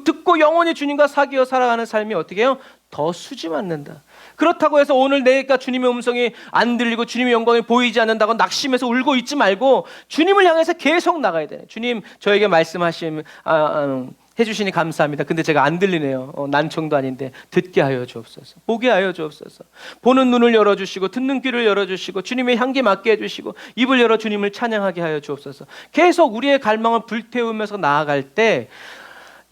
듣고 영원히 주님과 사귀어 살아가는 삶이 어떻게 해요? 더 수지맞는다. 그렇다고 해서 오늘 내가 주님의 음성이 안 들리고 주님의 영광이 보이지 않는다고 낙심해서 울고 있지 말고 주님을 향해서 계속 나가야 돼요. 주님, 저에게 해주시니 감사합니다. 근데 제가 안 들리네요. 난청도 아닌데 듣게 하여 주옵소서. 보게 하여 주옵소서. 보는 눈을 열어주시고 듣는 귀를 열어주시고 주님의 향기 맡게 해주시고 입을 열어 주님을 찬양하게 하여 주옵소서. 계속 우리의 갈망을 불태우면서 나아갈 때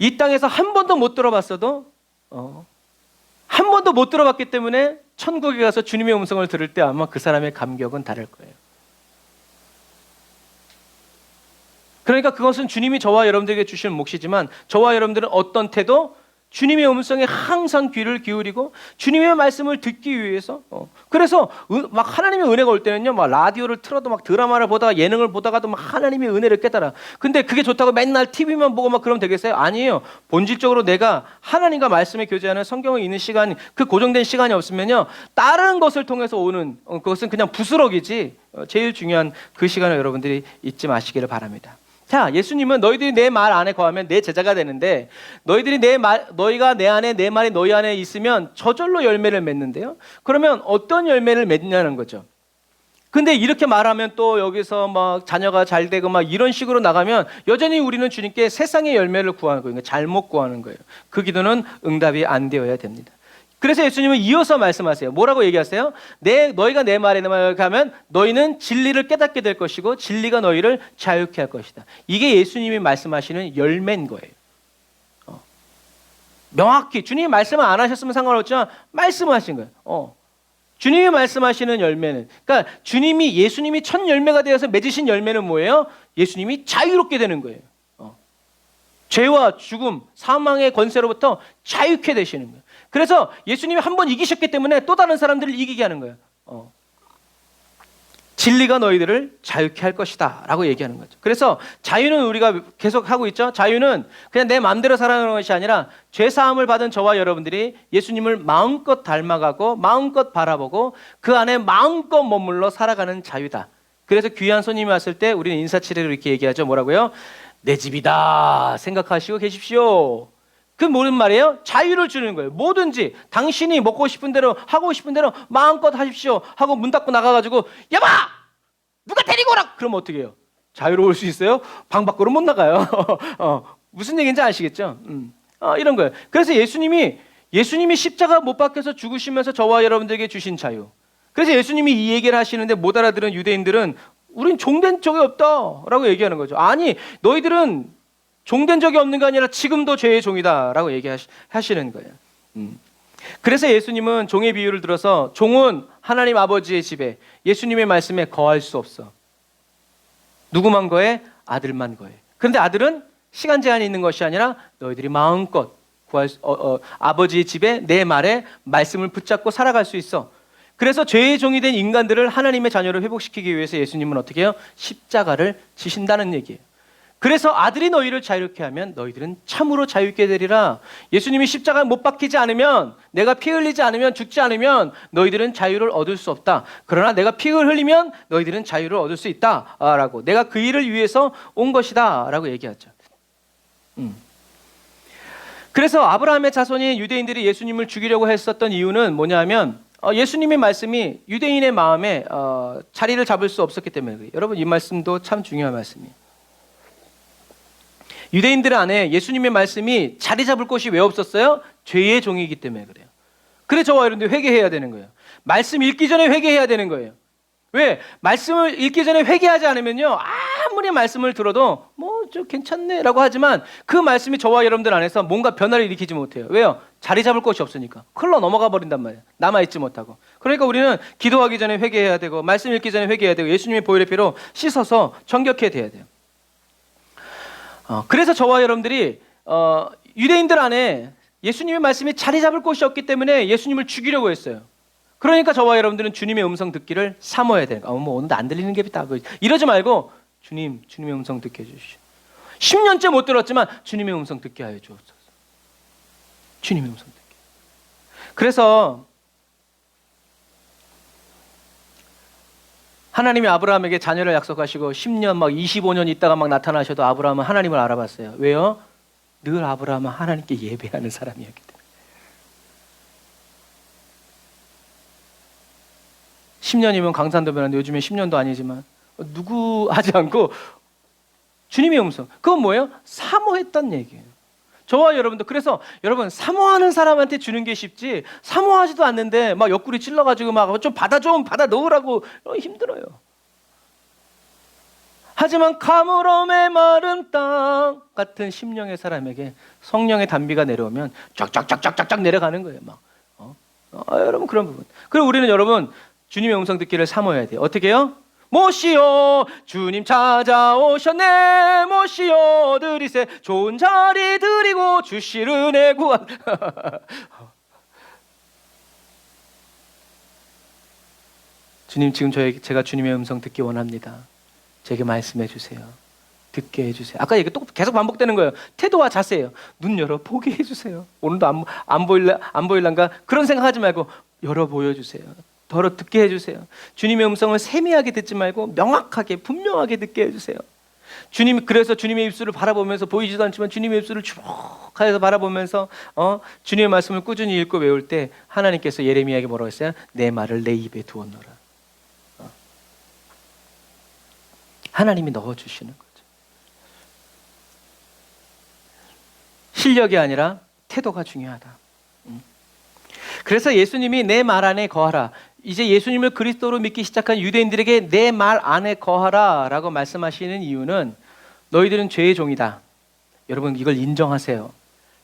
이 땅에서 한 번도 못 들어봤어도 한 번도 못 들어봤기 때문에 천국에 가서 주님의 음성을 들을 때 아마 그 사람의 감격은 다를 거예요. 그러니까 그것은 주님이 저와 여러분들에게 주시는 몫이지만, 저와 여러분들은 어떤 태도? 주님의 음성에 항상 귀를 기울이고 주님의 말씀을 듣기 위해서 그래서 막 하나님의 은혜가 올 때는요, 막 라디오를 틀어도 막 드라마를 보다가 예능을 보다가도 막 하나님의 은혜를 깨달아. 근데 그게 좋다고 맨날 TV만 보고 막 그러면 되겠어요? 아니에요. 본질적으로 내가 하나님과 말씀에 교제하는 성경을 읽는 시간, 그 고정된 시간이 없으면요, 다른 것을 통해서 오는 그것은 그냥 부스럭이지, 제일 중요한 그 시간을 여러분들이 잊지 마시기를 바랍니다. 자, 예수님은 너희들이 내 말 안에 거하면 내 제자가 되는데, 너희가 내 안에, 내 말이 너희 안에 있으면 저절로 열매를 맺는데요. 그러면 어떤 열매를 맺냐는 거죠. 근데 이렇게 말하면 또 여기서 막 자녀가 잘 되고 막 이런 식으로 나가면 여전히 우리는 주님께 세상의 열매를 구하는 거예요. 잘못 구하는 거예요. 그 기도는 응답이 안 되어야 됩니다. 그래서 예수님은 이어서 말씀하세요. 뭐라고 얘기하세요? 너희가 내 말에 가면 너희는 진리를 깨닫게 될 것이고 진리가 너희를 자유케 할 것이다. 이게 예수님이 말씀하시는 열매인 거예요. 명확히 주님이 말씀을 안 하셨으면 상관없지만 말씀하신 거예요. 주님이 말씀하시는 열매는, 그러니까 예수님이 첫 열매가 되어서 맺으신 열매는 뭐예요? 예수님이 자유롭게 되는 거예요. 죄와 죽음, 사망의 권세로부터 자유케 되시는 거예요. 그래서 예수님이 한 번 이기셨기 때문에 또 다른 사람들을 이기게 하는 거예요. 진리가 너희들을 자유케 할 것이다 라고 얘기하는 거죠. 그래서 자유는 우리가 계속 하고 있죠. 자유는 그냥 내 마음대로 살아가는 것이 아니라 죄사함을 받은 저와 여러분들이 예수님을 마음껏 닮아가고 마음껏 바라보고 그 안에 마음껏 머물러 살아가는 자유다. 그래서 귀한 손님이 왔을 때 우리는 인사치레로 이렇게 얘기하죠. 뭐라고요? 내 집이다 생각하시고 계십시오. 그 무슨 말이에요? 자유를 주는 거예요. 뭐든지 당신이 먹고 싶은 대로 하고 싶은 대로 마음껏 하십시오 하고 문 닫고 나가가지고 여보! 누가 데리고 오라! 그러면 어떻게 해요? 자유로울 수 있어요? 방 밖으로 못 나가요. 무슨 얘기인지 아시겠죠? 이런 거예요. 그래서 예수님이 십자가 못 박혀서 죽으시면서 저와 여러분들에게 주신 자유. 그래서 예수님이 이 얘기를 하시는데 못 알아들은 유대인들은 우린 종된 적이 없다라고 얘기하는 거죠. 아니, 너희들은 종된 적이 없는 게 아니라 지금도 죄의 종이다라고 얘기하시는 거예요. 그래서 예수님은 종의 비유를 들어서 종은 하나님 아버지의 집에 예수님의 말씀에 거할 수 없어. 누구만 거해? 아들만 거해. 그런데 아들은 시간 제한이 있는 것이 아니라 너희들이 마음껏 아버지의 집에 내 말에 말씀을 붙잡고 살아갈 수 있어. 그래서 죄의 종이 된 인간들을 하나님의 자녀로 회복시키기 위해서 예수님은 어떻게 해요? 십자가를 지신다는 얘기예요. 그래서 아들이 너희를 자유롭게 하면 너희들은 참으로 자유롭게 되리라. 예수님이 십자가에 못 박히지 않으면, 내가 피 흘리지 않으면, 죽지 않으면 너희들은 자유를 얻을 수 없다. 그러나 내가 피를 흘리면 너희들은 자유를 얻을 수 있다 라고, 내가 그 일을 위해서 온 것이다 라고 얘기하죠. 그래서 아브라함의 자손인 유대인들이 예수님을 죽이려고 했었던 이유는 뭐냐면, 예수님의 말씀이 유대인의 마음에 자리를 잡을 수 없었기 때문에 그래요. 여러분, 이 말씀도 참 중요한 말씀이에요. 유대인들 안에 예수님의 말씀이 자리 잡을 곳이 왜 없었어요? 죄의 종이기 때문에 그래요. 그래 저와 여러분들 회개해야 되는 거예요. 말씀 읽기 전에 회개해야 되는 거예요. 왜? 말씀을 읽기 전에 회개하지 않으면요, 아무리 말씀을 들어도 뭐 저 괜찮네 라고 하지만 그 말씀이 저와 여러분들 안에서 뭔가 변화를 일으키지 못해요. 왜요? 자리 잡을 곳이 없으니까. 흘러 넘어가 버린단 말이에요. 남아있지 못하고. 그러니까 우리는 기도하기 전에 회개해야 되고, 말씀 읽기 전에 회개해야 되고, 예수님의 보혈의 피로 씻어서 정결해야 돼야 돼요. 그래서 저와 여러분들이 유대인들 안에 예수님의 말씀이 자리 잡을 곳이 없기 때문에 예수님을 죽이려고 했어요. 그러니까 저와 여러분들은 주님의 음성 듣기를 사모해야 돼요. 뭐 오늘도 안 들리는 게 있다. 이러지 말고 주님의 음성 듣게 해주시오. 10년째 못 들었지만 주님의 음성 듣게 하여 주옵소서. 주님의 음성 듣게. 그래서 하나님이 아브라함에게 자녀를 약속하시고 10년 막 25년 있다가 막 나타나셔도 아브라함은 하나님을 알아봤어요. 왜요? 늘 아브라함은 하나님께 예배하는 사람이었기 때문에. 10년이면 강산도 변하는데 요즘에 10년도 아니지만 누구 하지 않고 주님의 음성. 그건 뭐예요? 사모했단 얘기예요. 저와 여러분도. 그래서 여러분, 사모하는 사람한테 주는 게 쉽지, 사모하지도 않는데 막 옆구리 찔러가지고 막 좀 받아 넣으라고 힘들어요. 하지만 가물어 메마른 땅 같은 심령의 사람에게 성령의 단비가 내려오면 쫙쫙쫙쫙쫙 내려가는 거예요. 막 여러분, 그런 부분. 그리고 우리는 여러분 주님의 음성 듣기를 사모해야 돼요. 어떻게 해요? 모시오 주님 찾아오셨네, 모시오 드리세 좋은 자리 드리고 주실 은혜 구한. 주님, 지금 제가 주님의 음성 듣기 원합니다. 제게 말씀해 주세요. 듣게 해주세요. 아까 얘기 또 계속 반복되는 거예요. 태도와 자세예요. 눈 열어 보게 해주세요. 오늘도 안 보일란가 그런 생각하지 말고 열어 보여주세요. 더러 듣게 해주세요. 주님의 음성을 세미하게 듣지 말고 명확하게 분명하게 듣게 해주세요. 주님, 그래서 주님의 입술을 바라보면서, 보이지도 않지만 주님의 입술을 주목하여서 바라보면서 주님의 말씀을 꾸준히 읽고 외울 때 하나님께서 예레미야에게 뭐라고 했어요? 내 말을 내 입에 두었노라. 하나님이 넣어주시는 거죠. 실력이 아니라 태도가 중요하다. 그래서 예수님이 내 말 안에 거하라. 이제 예수님을 그리스도로 믿기 시작한 유대인들에게 내 말 안에 거하라 라고 말씀하시는 이유는, 너희들은 죄의 종이다. 여러분, 이걸 인정하세요.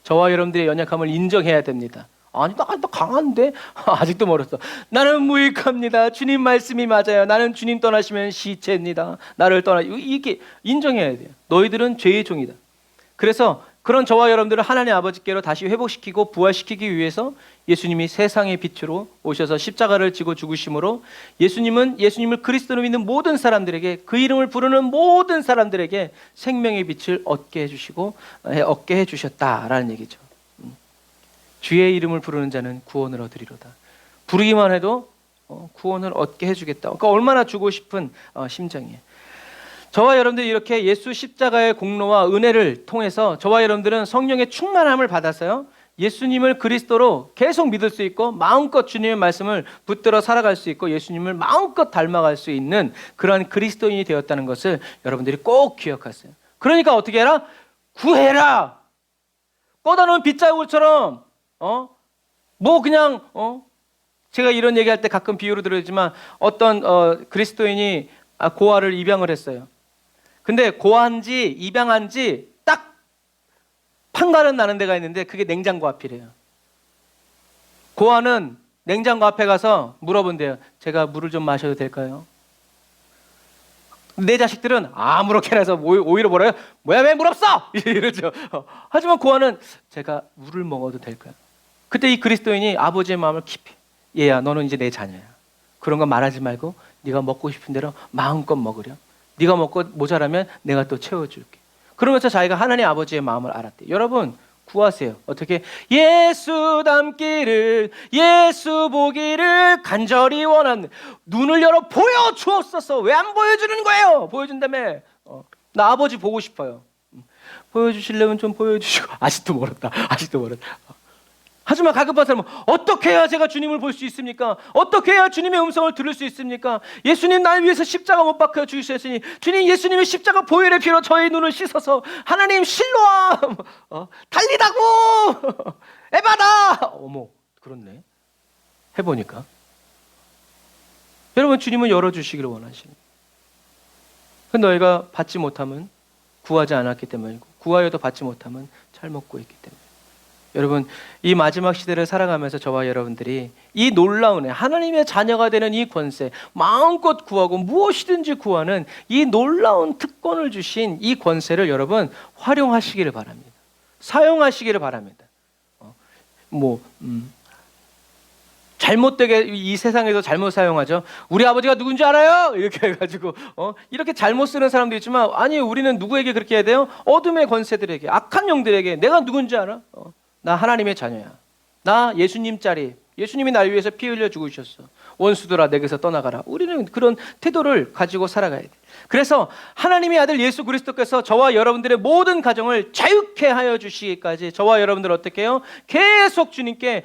저와 여러분들의 연약함을 인정해야 됩니다. 아니, 나 강한데? 아직도 멀었어. 나는 무익합니다. 주님 말씀이 맞아요. 나는 주님 떠나시면 시체입니다. 나를 이게 인정해야 돼요. 너희들은 죄의 종이다. 그래서 그런 저와 여러분들을 하나님 아버지께로 다시 회복시키고 부활시키기 위해서 예수님이 세상의 빛으로 오셔서 십자가를 지고 죽으심으로, 예수님을 그리스도로 믿는 모든 사람들에게, 그 이름을 부르는 모든 사람들에게 생명의 빛을 얻게 해주셨다라는 얘기죠. 주의 이름을 부르는 자는 구원을 얻으리로다. 부르기만 해도 구원을 얻게 해주겠다. 그러니까 얼마나 주고 싶은 심정이에요. 저와 여러분들이 이렇게 예수 십자가의 공로와 은혜를 통해서 저와 여러분들은 성령의 충만함을 받아서요, 예수님을 그리스도로 계속 믿을 수 있고, 마음껏 주님의 말씀을 붙들어 살아갈 수 있고, 예수님을 마음껏 닮아갈 수 있는 그러한 그리스도인이 되었다는 것을 여러분들이 꼭 기억하세요. 그러니까 어떻게 해라? 구해라. 꽂아놓은 빗자루처럼 제가 이런 얘기할 때 가끔 비유로 들었지만, 어떤 그리스도인이 고아를 입양을 했어요. 근데 고아인지 입양한지 딱 판가름 나는 데가 있는데 그게 냉장고 앞이래요. 고아는 냉장고 앞에 가서 물어본대요. 제가 물을 좀 마셔도 될까요? 내 자식들은 아무렇게나 해서 오히려 뭐래요? 뭐야, 왜 물 없어? 이러죠. 하지만 고아는 제가 물을 먹어도 될까요? 그때 이 그리스도인이 아버지의 마음을 깊이, 얘야, 너는 이제 내 자녀야. 그런 거 말하지 말고 네가 먹고 싶은 대로 마음껏 먹으렴. 네가 먹고 모자라면 내가 또 채워줄게. 그러면서 자기가 하나님 아버지의 마음을 알았대요. 여러분 구하세요. 어떻게? 예수 닮기를, 예수 보기를 간절히 원하는, 눈을 열어 보여주었어서. 왜 안 보여주는 거예요? 보여준다며. 나 아버지 보고 싶어요. 보여주시려면 좀 보여주시고. 아직도 멀었다. 아직도 멀었다. 하지만 가급한 사람은 어떻게 해야 제가 주님을 볼 수 있습니까? 어떻게 해야 주님의 음성을 들을 수 있습니까? 예수님 날 위해서 십자가 못 박혀 죽으셨으니 주님, 예수님의 십자가 보혈의 피로 저의 눈을 씻어서 하나님 실로와 달리다고 에바다. 어머, 그렇네. 해보니까 여러분, 주님은 열어주시기를 원하십니다. 그 너희가 받지 못하면 구하지 않았기 때문이고, 구하여도 받지 못하면 잘못 구했기 때문에. 여러분, 이 마지막 시대를 살아가면서 저와 여러분들이 이 놀라운 하나님의 자녀가 되는 이 권세, 마음껏 구하고 무엇이든지 구하는 이 놀라운 특권을 주신 이 권세를 여러분 활용하시기를 바랍니다. 사용하시기를 바랍니다. 잘못되게 이 세상에서 잘못 사용하죠. 우리 아버지가 누군지 알아요? 이렇게 해가지고 이렇게 잘못 쓰는 사람도 있지만, 아니, 우리는 누구에게 그렇게 해야 돼요? 어둠의 권세들에게, 악한 영들에게 내가 누군지 알아? 나 하나님의 자녀야. 나 예수님 자리, 예수님이 날 위해서 피 흘려 죽으셨어. 원수들아 내게서 떠나가라. 우리는 그런 태도를 가지고 살아가야 돼. 그래서 하나님의 아들 예수 그리스도께서 저와 여러분들의 모든 가정을 자유케 하여 주시기까지 저와 여러분들 어떻게 해요? 계속 주님께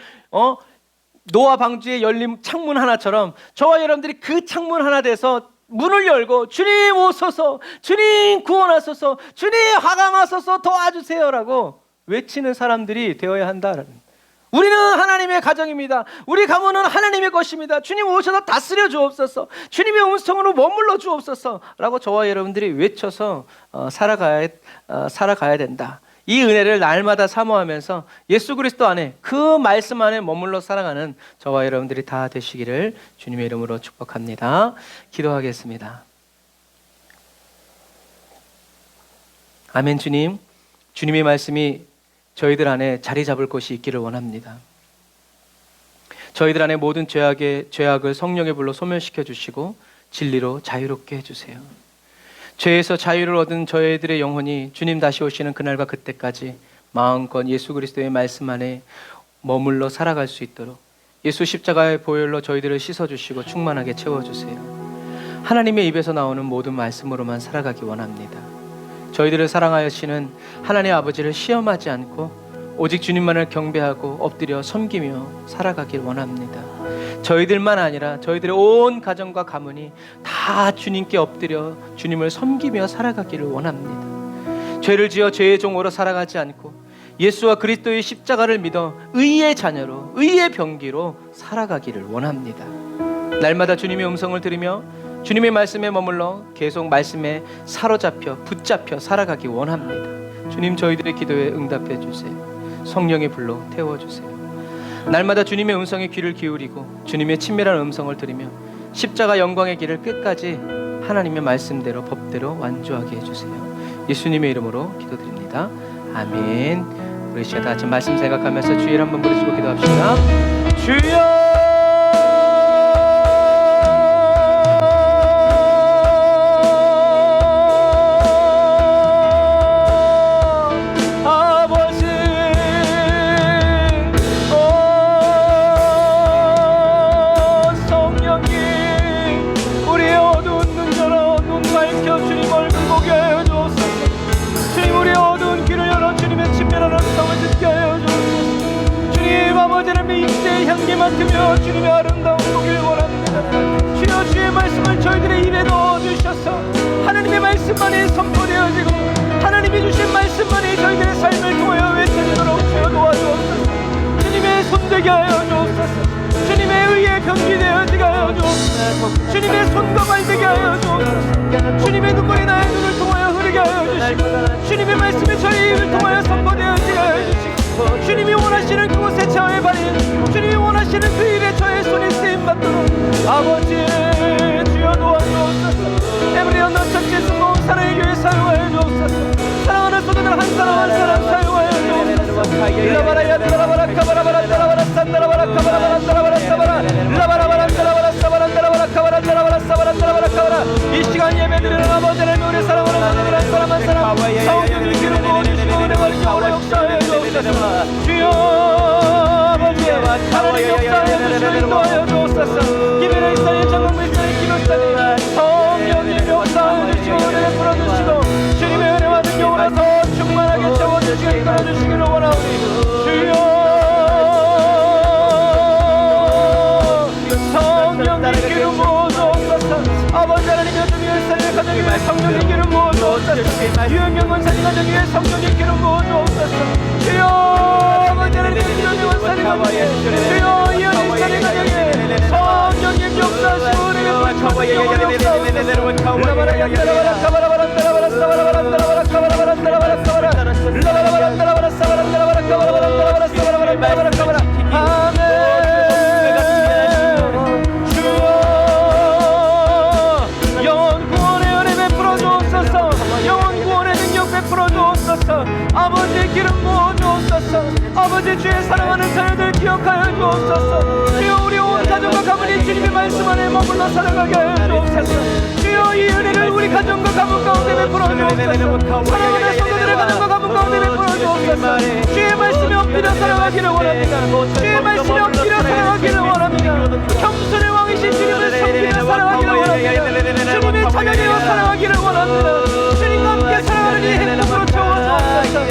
노아 방주에 열린 창문 하나처럼 저와 여러분들이 그 창문 하나 돼서 문을 열고 주님 오소서, 주님 구원하소서, 주님 화강하소서, 도와주세요라고 외치는 사람들이 되어야 한다라는. 우리는 하나님의 가정입니다. 우리 가문은 하나님의 것입니다. 주님 오셔서 다스려 주옵소서, 주님의 음성으로 머물러 주옵소서 라고 저와 여러분들이 외쳐서 살아가야 된다. 이 은혜를 날마다 사모하면서 예수 그리스도 안에, 그 말씀 안에 머물러 살아가는 저와 여러분들이 다 되시기를 주님의 이름으로 축복합니다. 기도하겠습니다. 아멘. 주님, 주님의 말씀이 저희들 안에 자리 잡을 곳이 있기를 원합니다. 저희들 안에 모든 죄악을 성령의 불로 소멸시켜 주시고 진리로 자유롭게 해주세요. 죄에서 자유를 얻은 저희들의 영혼이 주님 다시 오시는 그날과 그때까지 마음껏 예수 그리스도의 말씀 안에 머물러 살아갈 수 있도록 예수 십자가의 보혈로 저희들을 씻어주시고 충만하게 채워주세요. 하나님의 입에서 나오는 모든 말씀으로만 살아가기 원합니다. 저희들을 사랑하시는 하나님 아버지를 시험하지 않고 오직 주님만을 경배하고 엎드려 섬기며 살아가길 원합니다. 저희들만 아니라 저희들의 온 가정과 가문이 다 주님께 엎드려 주님을 섬기며 살아가기를 원합니다. 죄를 지어 죄의 종으로 살아가지 않고 예수와 그리스도의 십자가를 믿어 의의 자녀로, 의의 병기로 살아가기를 원합니다. 날마다 주님의 음성을 들으며 주님의 말씀에 머물러 계속 말씀에 사로잡혀 붙잡혀 살아가기 원합니다. 주님, 저희들의 기도에 응답해 주세요. 성령의 불로 태워주세요. 날마다 주님의 음성에 귀를 기울이고 주님의 친밀한 음성을 들으며 십자가 영광의 길을 끝까지 하나님의 말씀대로 법대로 완주하게 해주세요. 예수님의 이름으로 기도드립니다. 아멘. 우리 시간 다 같이 말씀 생각하면서 주일 한번 부르시고 기도합시다. 주여! 향기 맡으며 주님의 아름다운 보길 원합니다. 주여, 주의 말씀을 저희들의 입에 넣어주셔서 하나님의 말씀만이 선포되어지고 하나님이 주신 말씀만이 저희들의 삶을 통하여 외쳐지도록 주여 도와주옵소서. 주님의 손되게 하여 주옵소서. 주님의 의에 변기되어지게 하여 주옵소서. 주님의 손과 발 되게 하여 주옵소서. 주님의 눈물이 나의 눈을 통하여 흐르게 하여 주시고 주님의 말씀이 저희 입을 통하여 선포되어지게 하여 주시고 주님이 원하시는 그곳에 저의 발이, 주님이 원하시는 그 일에 저의 손이 쓰임받도록 아버지 주여 도와주옵소서. 에브리온 너처치 승공 사랑의 교회 사용하여 주옵소서. 사랑하는 소자들 한 사람 한 사람 사용하여 주옵소서. 라바라야 따라바라 카바라바라 따라바라 산다라바라 카바라바라 따라바라 사바라 라바라바라 따라바라 사바라 따라바라 카바라 따라바라 사바라 따라바라 카바라. 이 시간 예배드리는 아버지 하나님, 우리 사랑하는 아버지들 한 사람 한 사람 성령의 기름 부어주시고 은혜와 능력으로 역사하여 주옵소서. 주여 아버지 하나님 역사하여 주시고 인도하여 주옵소서. 기별의 일산의 전국부 일산의 기도산이 성령님 역사하여 주시고 은혜 풀어주시고 주님의 은혜와 능력으로 더 충만하게 채워주시고 이끌어주시기를 원하오니 주여 성령의 기름 부어주옵소서. 아버지 하나님 요즘 일산의 가정 위에 성령의 기름 부어주옵소서. 유영경 원사님 가정 위에 성령의 기름 부어주옵소서. 주여 아버지 하나님 요즘 원사님 가정 위에 주여 이현 일산의 가정 위에 성령님 역사하시고 은혜를 아버지의 기름 부어주옵소서. 아버지 주의 사랑하는 자녀들 기억하여 주옵소서. 주여 우리 온 가정과 가문이 주님의 말씀 안에 머물러 살아가게 하여 주옵소서. 주여 이 은혜를 우리 가정과 가문 가운데 베풀어 주옵소서. 사랑하는 성도들의 가정과 가문 가운데 베풀어 주옵소서. 주의 말씀에 엎드려 살아가기를 원합니다. 주의 말씀에 엎드려 살아가기를 원합니다. 겸손의 왕이신 주님을 섬기며 살아가기를 원합니다. 주님의 자녀되어 살아가기를 원합니다. 주님과 함께 살아가는 이 행복으로 채워주옵소서.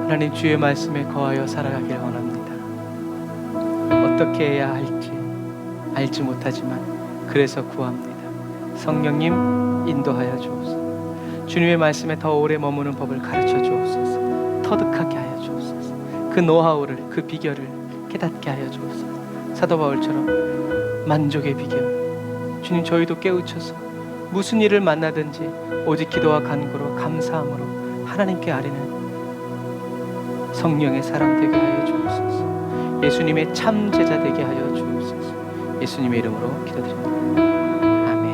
하나님 주의 말씀에 거하여 살아가길 원합니다. 어떻게 해야 할지 알지 못하지만 그래서 구합니다. 성령님 인도하여 주옵소서. 주님의 말씀에 더 오래 머무는 법을 가르쳐 주옵소서. 터득하게 하여 주옵소서. 그 노하우를, 그 비결을 깨닫게 하여 주옵소서. 사도 바울처럼 만족의 비결 주님 저희도 깨우쳐서 무슨 일을 만나든지 오직 기도와 간구로 감사함으로 하나님께 아뢰는 성령의 사람 되게 하여 주옵소서. 예수님의 참 제자 되게 하여 주옵소서. 예수님의 이름으로 기도드립니다. 아멘.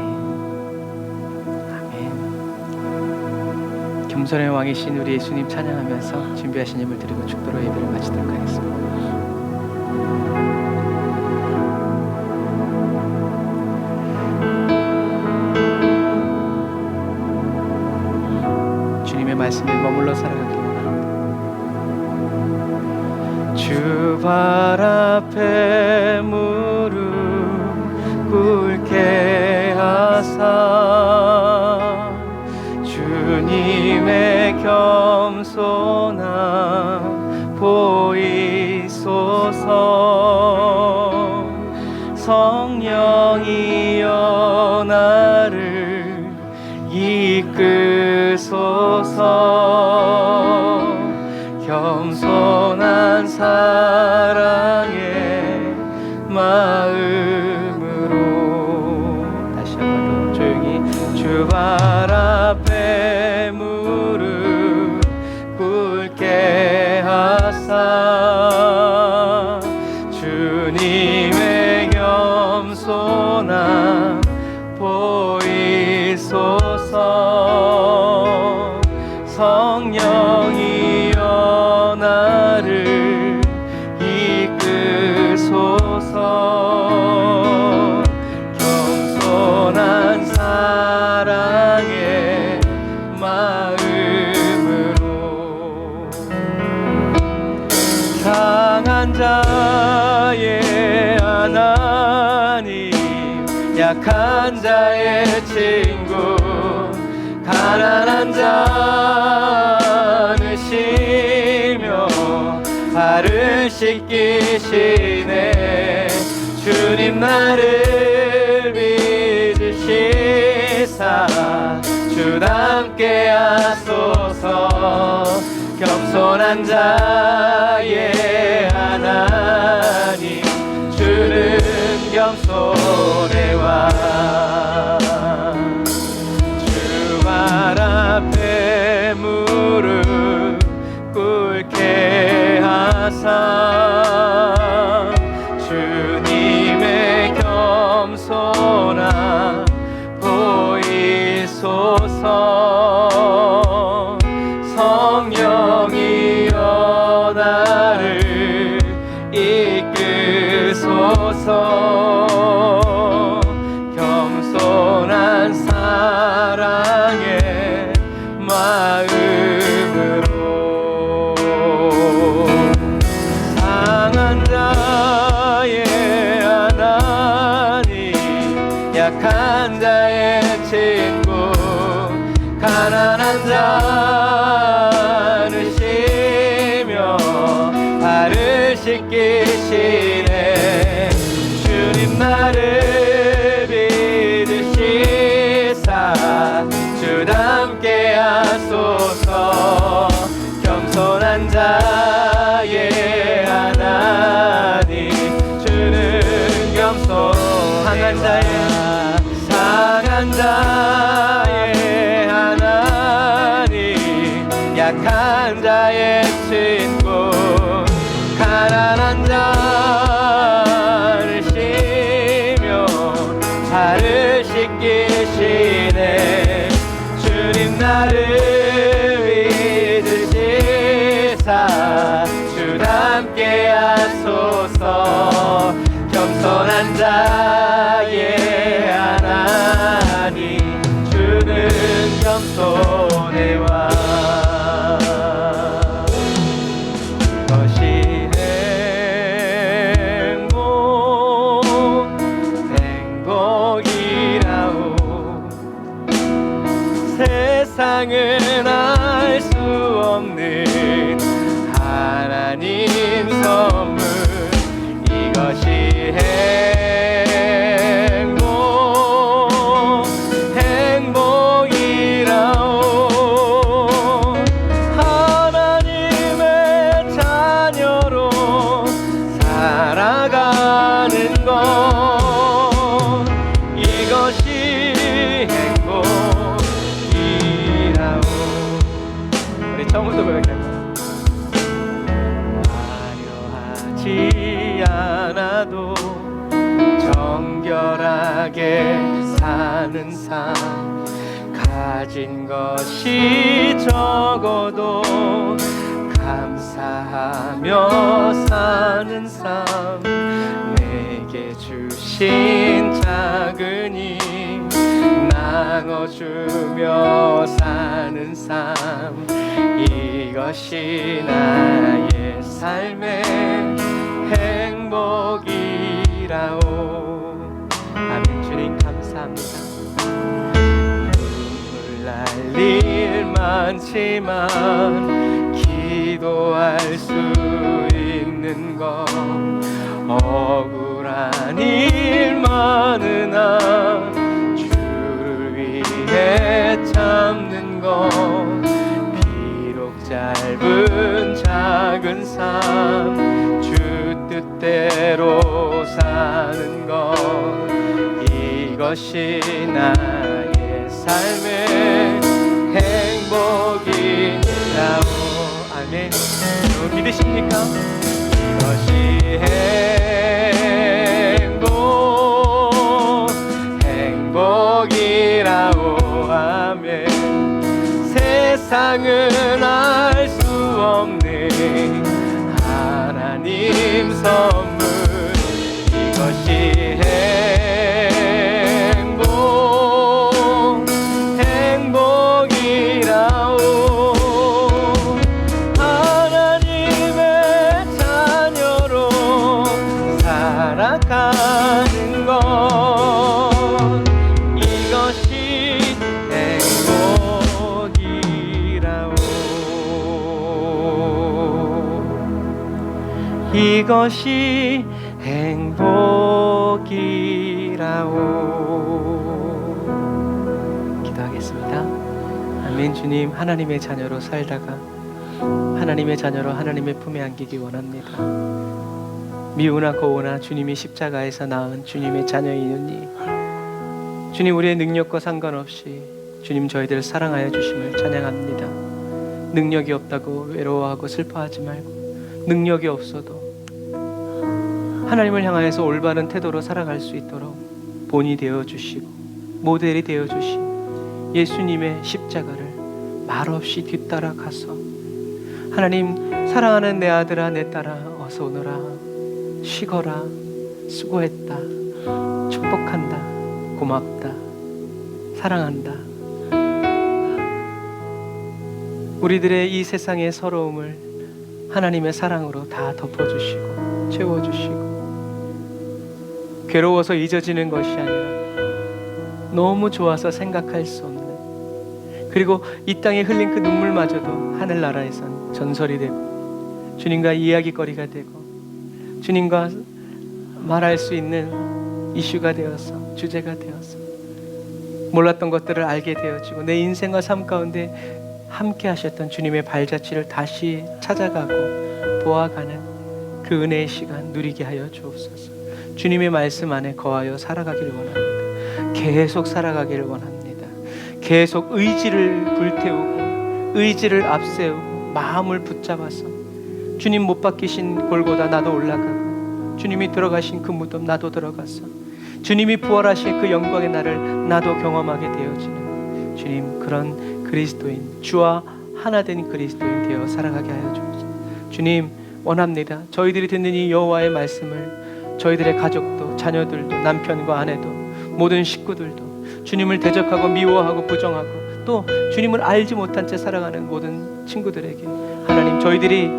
아멘. 겸손의 왕이신 우리 예수님 찬양하면서 준비하신 예물 드리고 축도로 예배를 마치도록 하겠습니다. 주님의 말씀에 머물러 살아가길 원합니다. 주 발 앞에 무릎 꿇게 하사 주님의 겸손한 보이소서. 성령이여 나를 이끄소서. 겸손한 사랑의 마음으로 다시 한번 더 조용히 주 발 앞에 무릎 꿇게 하사 주님의 겸손함 보이소서. 성령이여 나를 이끄소서. 겸손한 사랑의 마음으로 강한 자의 하나님, 약한 자의 친구, 가난한 자 안으시며 발을 씻기시네. 주님 나를 믿으시사 주 함께 하소서. 겸손한 자의 하나님, 주는 겸손해와 주 발 앞에 무릎 꿇게 하사 주님의 겸손함 보이소서. 성령이여 나를 이끄소서. 겸손한 사랑의 마음으로 상한 자의 하나님, 약한 자의 친구, 가난한 자 안으시며 발을 씻기시네. 주님 나를 믿으시사 주 함께 하소서. 겸손한 자의 하나님, 주는 겸손 상한 자의 하나님, 약한 자의 친구, 가난한 자를 씻며 발을 씻기시네. 주님 나를 믿으시사 주 함께 하소서. 겸손한 자의 하나님, 주는 겸손해와 이것이 행복이라오. 세상은 알 수 없는 하나님 선물, 이것이 행복이라오. 하나님의 자녀로 살아가는 것, 이것이 행복이라오. 우리 처음부터 고백할까요? 화려하지 않아도 정결하게 사는 삶, 가진 것이 적어도 감사하며 사는 삶, 내게 주신 작은 힘 나눠주며 사는 삶, 이것이 나의 삶의 행복이라오. 아멘. 주님 감사합니다. 눈물 날 일 많지만 기도할 수 참는 것 억울한 일 많으나 주를 위해 참는 것 비록 짧은 작은 삶 주 뜻대로 사는 것 이것이 나의 삶의 행복이라오. 아멘. 여러분 믿으십니까? 이것이 행복이라고 하면 세상은 알 수 없는 하나님 선물 이것이 행복이라오. 하나님의 자녀로 살아가는 것 이것이 행복이라오. 이것이 행복이라오. 기도하겠습니다. 아멘. 주님, 하나님의 자녀로 살다가 하나님의 자녀로 하나님의 품에 안기기 원합니다. 미우나 고우나 주님이 십자가에서 낳은 주님의 자녀이니 주님 우리의 능력과 상관없이 주님 저희들을 사랑하여 주심을 찬양합니다. 능력이 없다고 외로워하고 슬퍼하지 말고 능력이 없어도 하나님을 향하여서 올바른 태도로 살아갈 수 있도록 본이 되어주시고 모델이 되어주신 예수님의 십자가를 말없이 뒤따라 가서 하나님 사랑하는 내 아들아 내 딸아 어서 오너라 쉬거라 수고했다 축복한다 고맙다 사랑한다. 우리들의 이 세상의 서러움을 하나님의 사랑으로 다 덮어주시고 채워주시고 괴로워서 잊어지는 것이 아니라 너무 좋아서 생각할 수 없는 그리고 이 땅에 흘린 그 눈물마저도 하늘나라에선 전설이 되고 주님과 이야기거리가 되고 주님과 말할 수 있는 이슈가 되어서 주제가 되어서 몰랐던 것들을 알게 되어지고 내 인생과 삶 가운데 함께 하셨던 주님의 발자취를 다시 찾아가고 보아가는 그 은혜의 시간 누리게 하여 주옵소서. 주님의 말씀 안에 거하여 살아가기를 원합니다. 계속 살아가기를 원합니다. 계속 의지를 불태우고 의지를 앞세우고 마음을 붙잡아서 주님 못 박히신 골고다 나도 올라가고 주님이 들어가신 그 무덤 나도 들어가서 주님이 부활하신 그 영광의 날을 나도 경험하게 되어지는 주님 그런 그리스도인 주와 하나 된 그리스도인 되어 살아가게 하여 주옵소서. 주님 원합니다. 저희들이 듣는 이 여호와의 말씀을 저희들의 가족도 자녀들도 남편과 아내도 모든 식구들도 주님을 대적하고 미워하고 부정하고 또 주님을 알지 못한 채 살아가는 모든 친구들에게 하나님 저희들이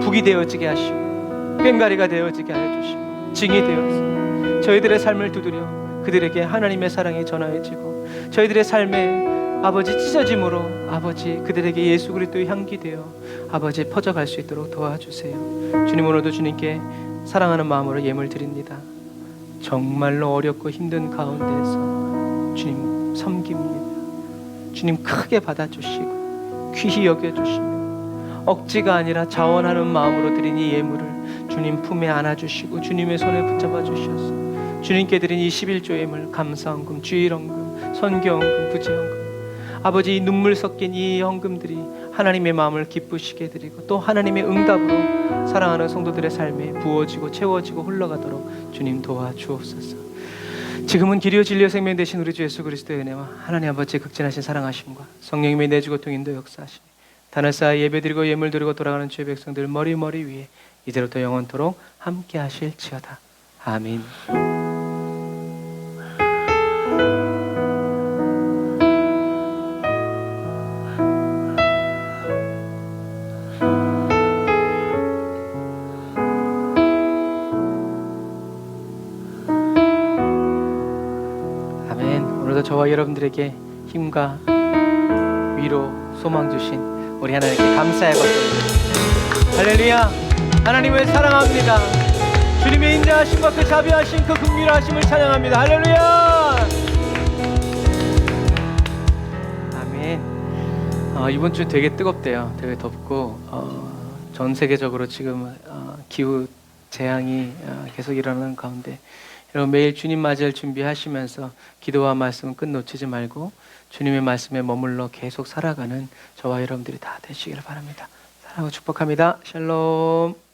북이 되어지게 하시고 꽹가리가 되어지게 하여 주시고 증이 되어서 저희들의 삶을 두드려 그들에게 하나님의 사랑이 전하여지고 저희들의 삶에 아버지 찢어짐으로 아버지 그들에게 예수 그리스도의 향기 되어 아버지 퍼져갈 수 있도록 도와주세요. 주님 오늘도 주님께 사랑하는 마음으로 예물 드립니다. 정말로 어렵고 힘든 가운데에서 주님 섬깁니다. 주님 크게 받아주시고 귀히 여겨주시며 억지가 아니라 자원하는 마음으로 드린 이 예물을 주님 품에 안아주시고 주님의 손에 붙잡아 주셔서 주님께 드린 이 11조 예물 감사헌금, 주일헌금, 선교헌금, 부지헌금 아버지 이 눈물 섞인 이 헌금들이 하나님의 마음을 기쁘시게 드리고 또 하나님의 응답으로 사랑하는 성도들의 삶에 부어지고 채워지고 흘러가도록 주님 도와주옵소서. 지금은 길이요 진리요 생명 되신 우리 주 예수 그리스도의 은혜와 하나님 아버지의 극진하신 사랑하심과 성령님의 내주고 통인도 역사하심이 단을 쌓아 예배드리고 예물 드리고 돌아가는 주의 백성들 머리 위에 이제부터 영원토록 함께 하실지어다. 아멘. 저와 여러분들에게 힘과 위로 소망 주신 우리 하나님께 감사의 박수 올려드립니다. 할렐루야. 하나님을 사랑합니다. 주님의 인자하심과 그 자비하심, 그 긍휼하심을 찬양합니다. 할렐루야. 아멘. 이번 주 되게 뜨겁대요. 되게 덥고 전 세계적으로 지금 기후 재앙이 계속 일어나는 가운데 여러분 매일 주님 맞이할 준비하시면서 기도와 말씀은 끝 놓치지 말고 주님의 말씀에 머물러 계속 살아가는 저와 여러분들이 다 되시기를 바랍니다. 사랑하고 축복합니다. 샬롬.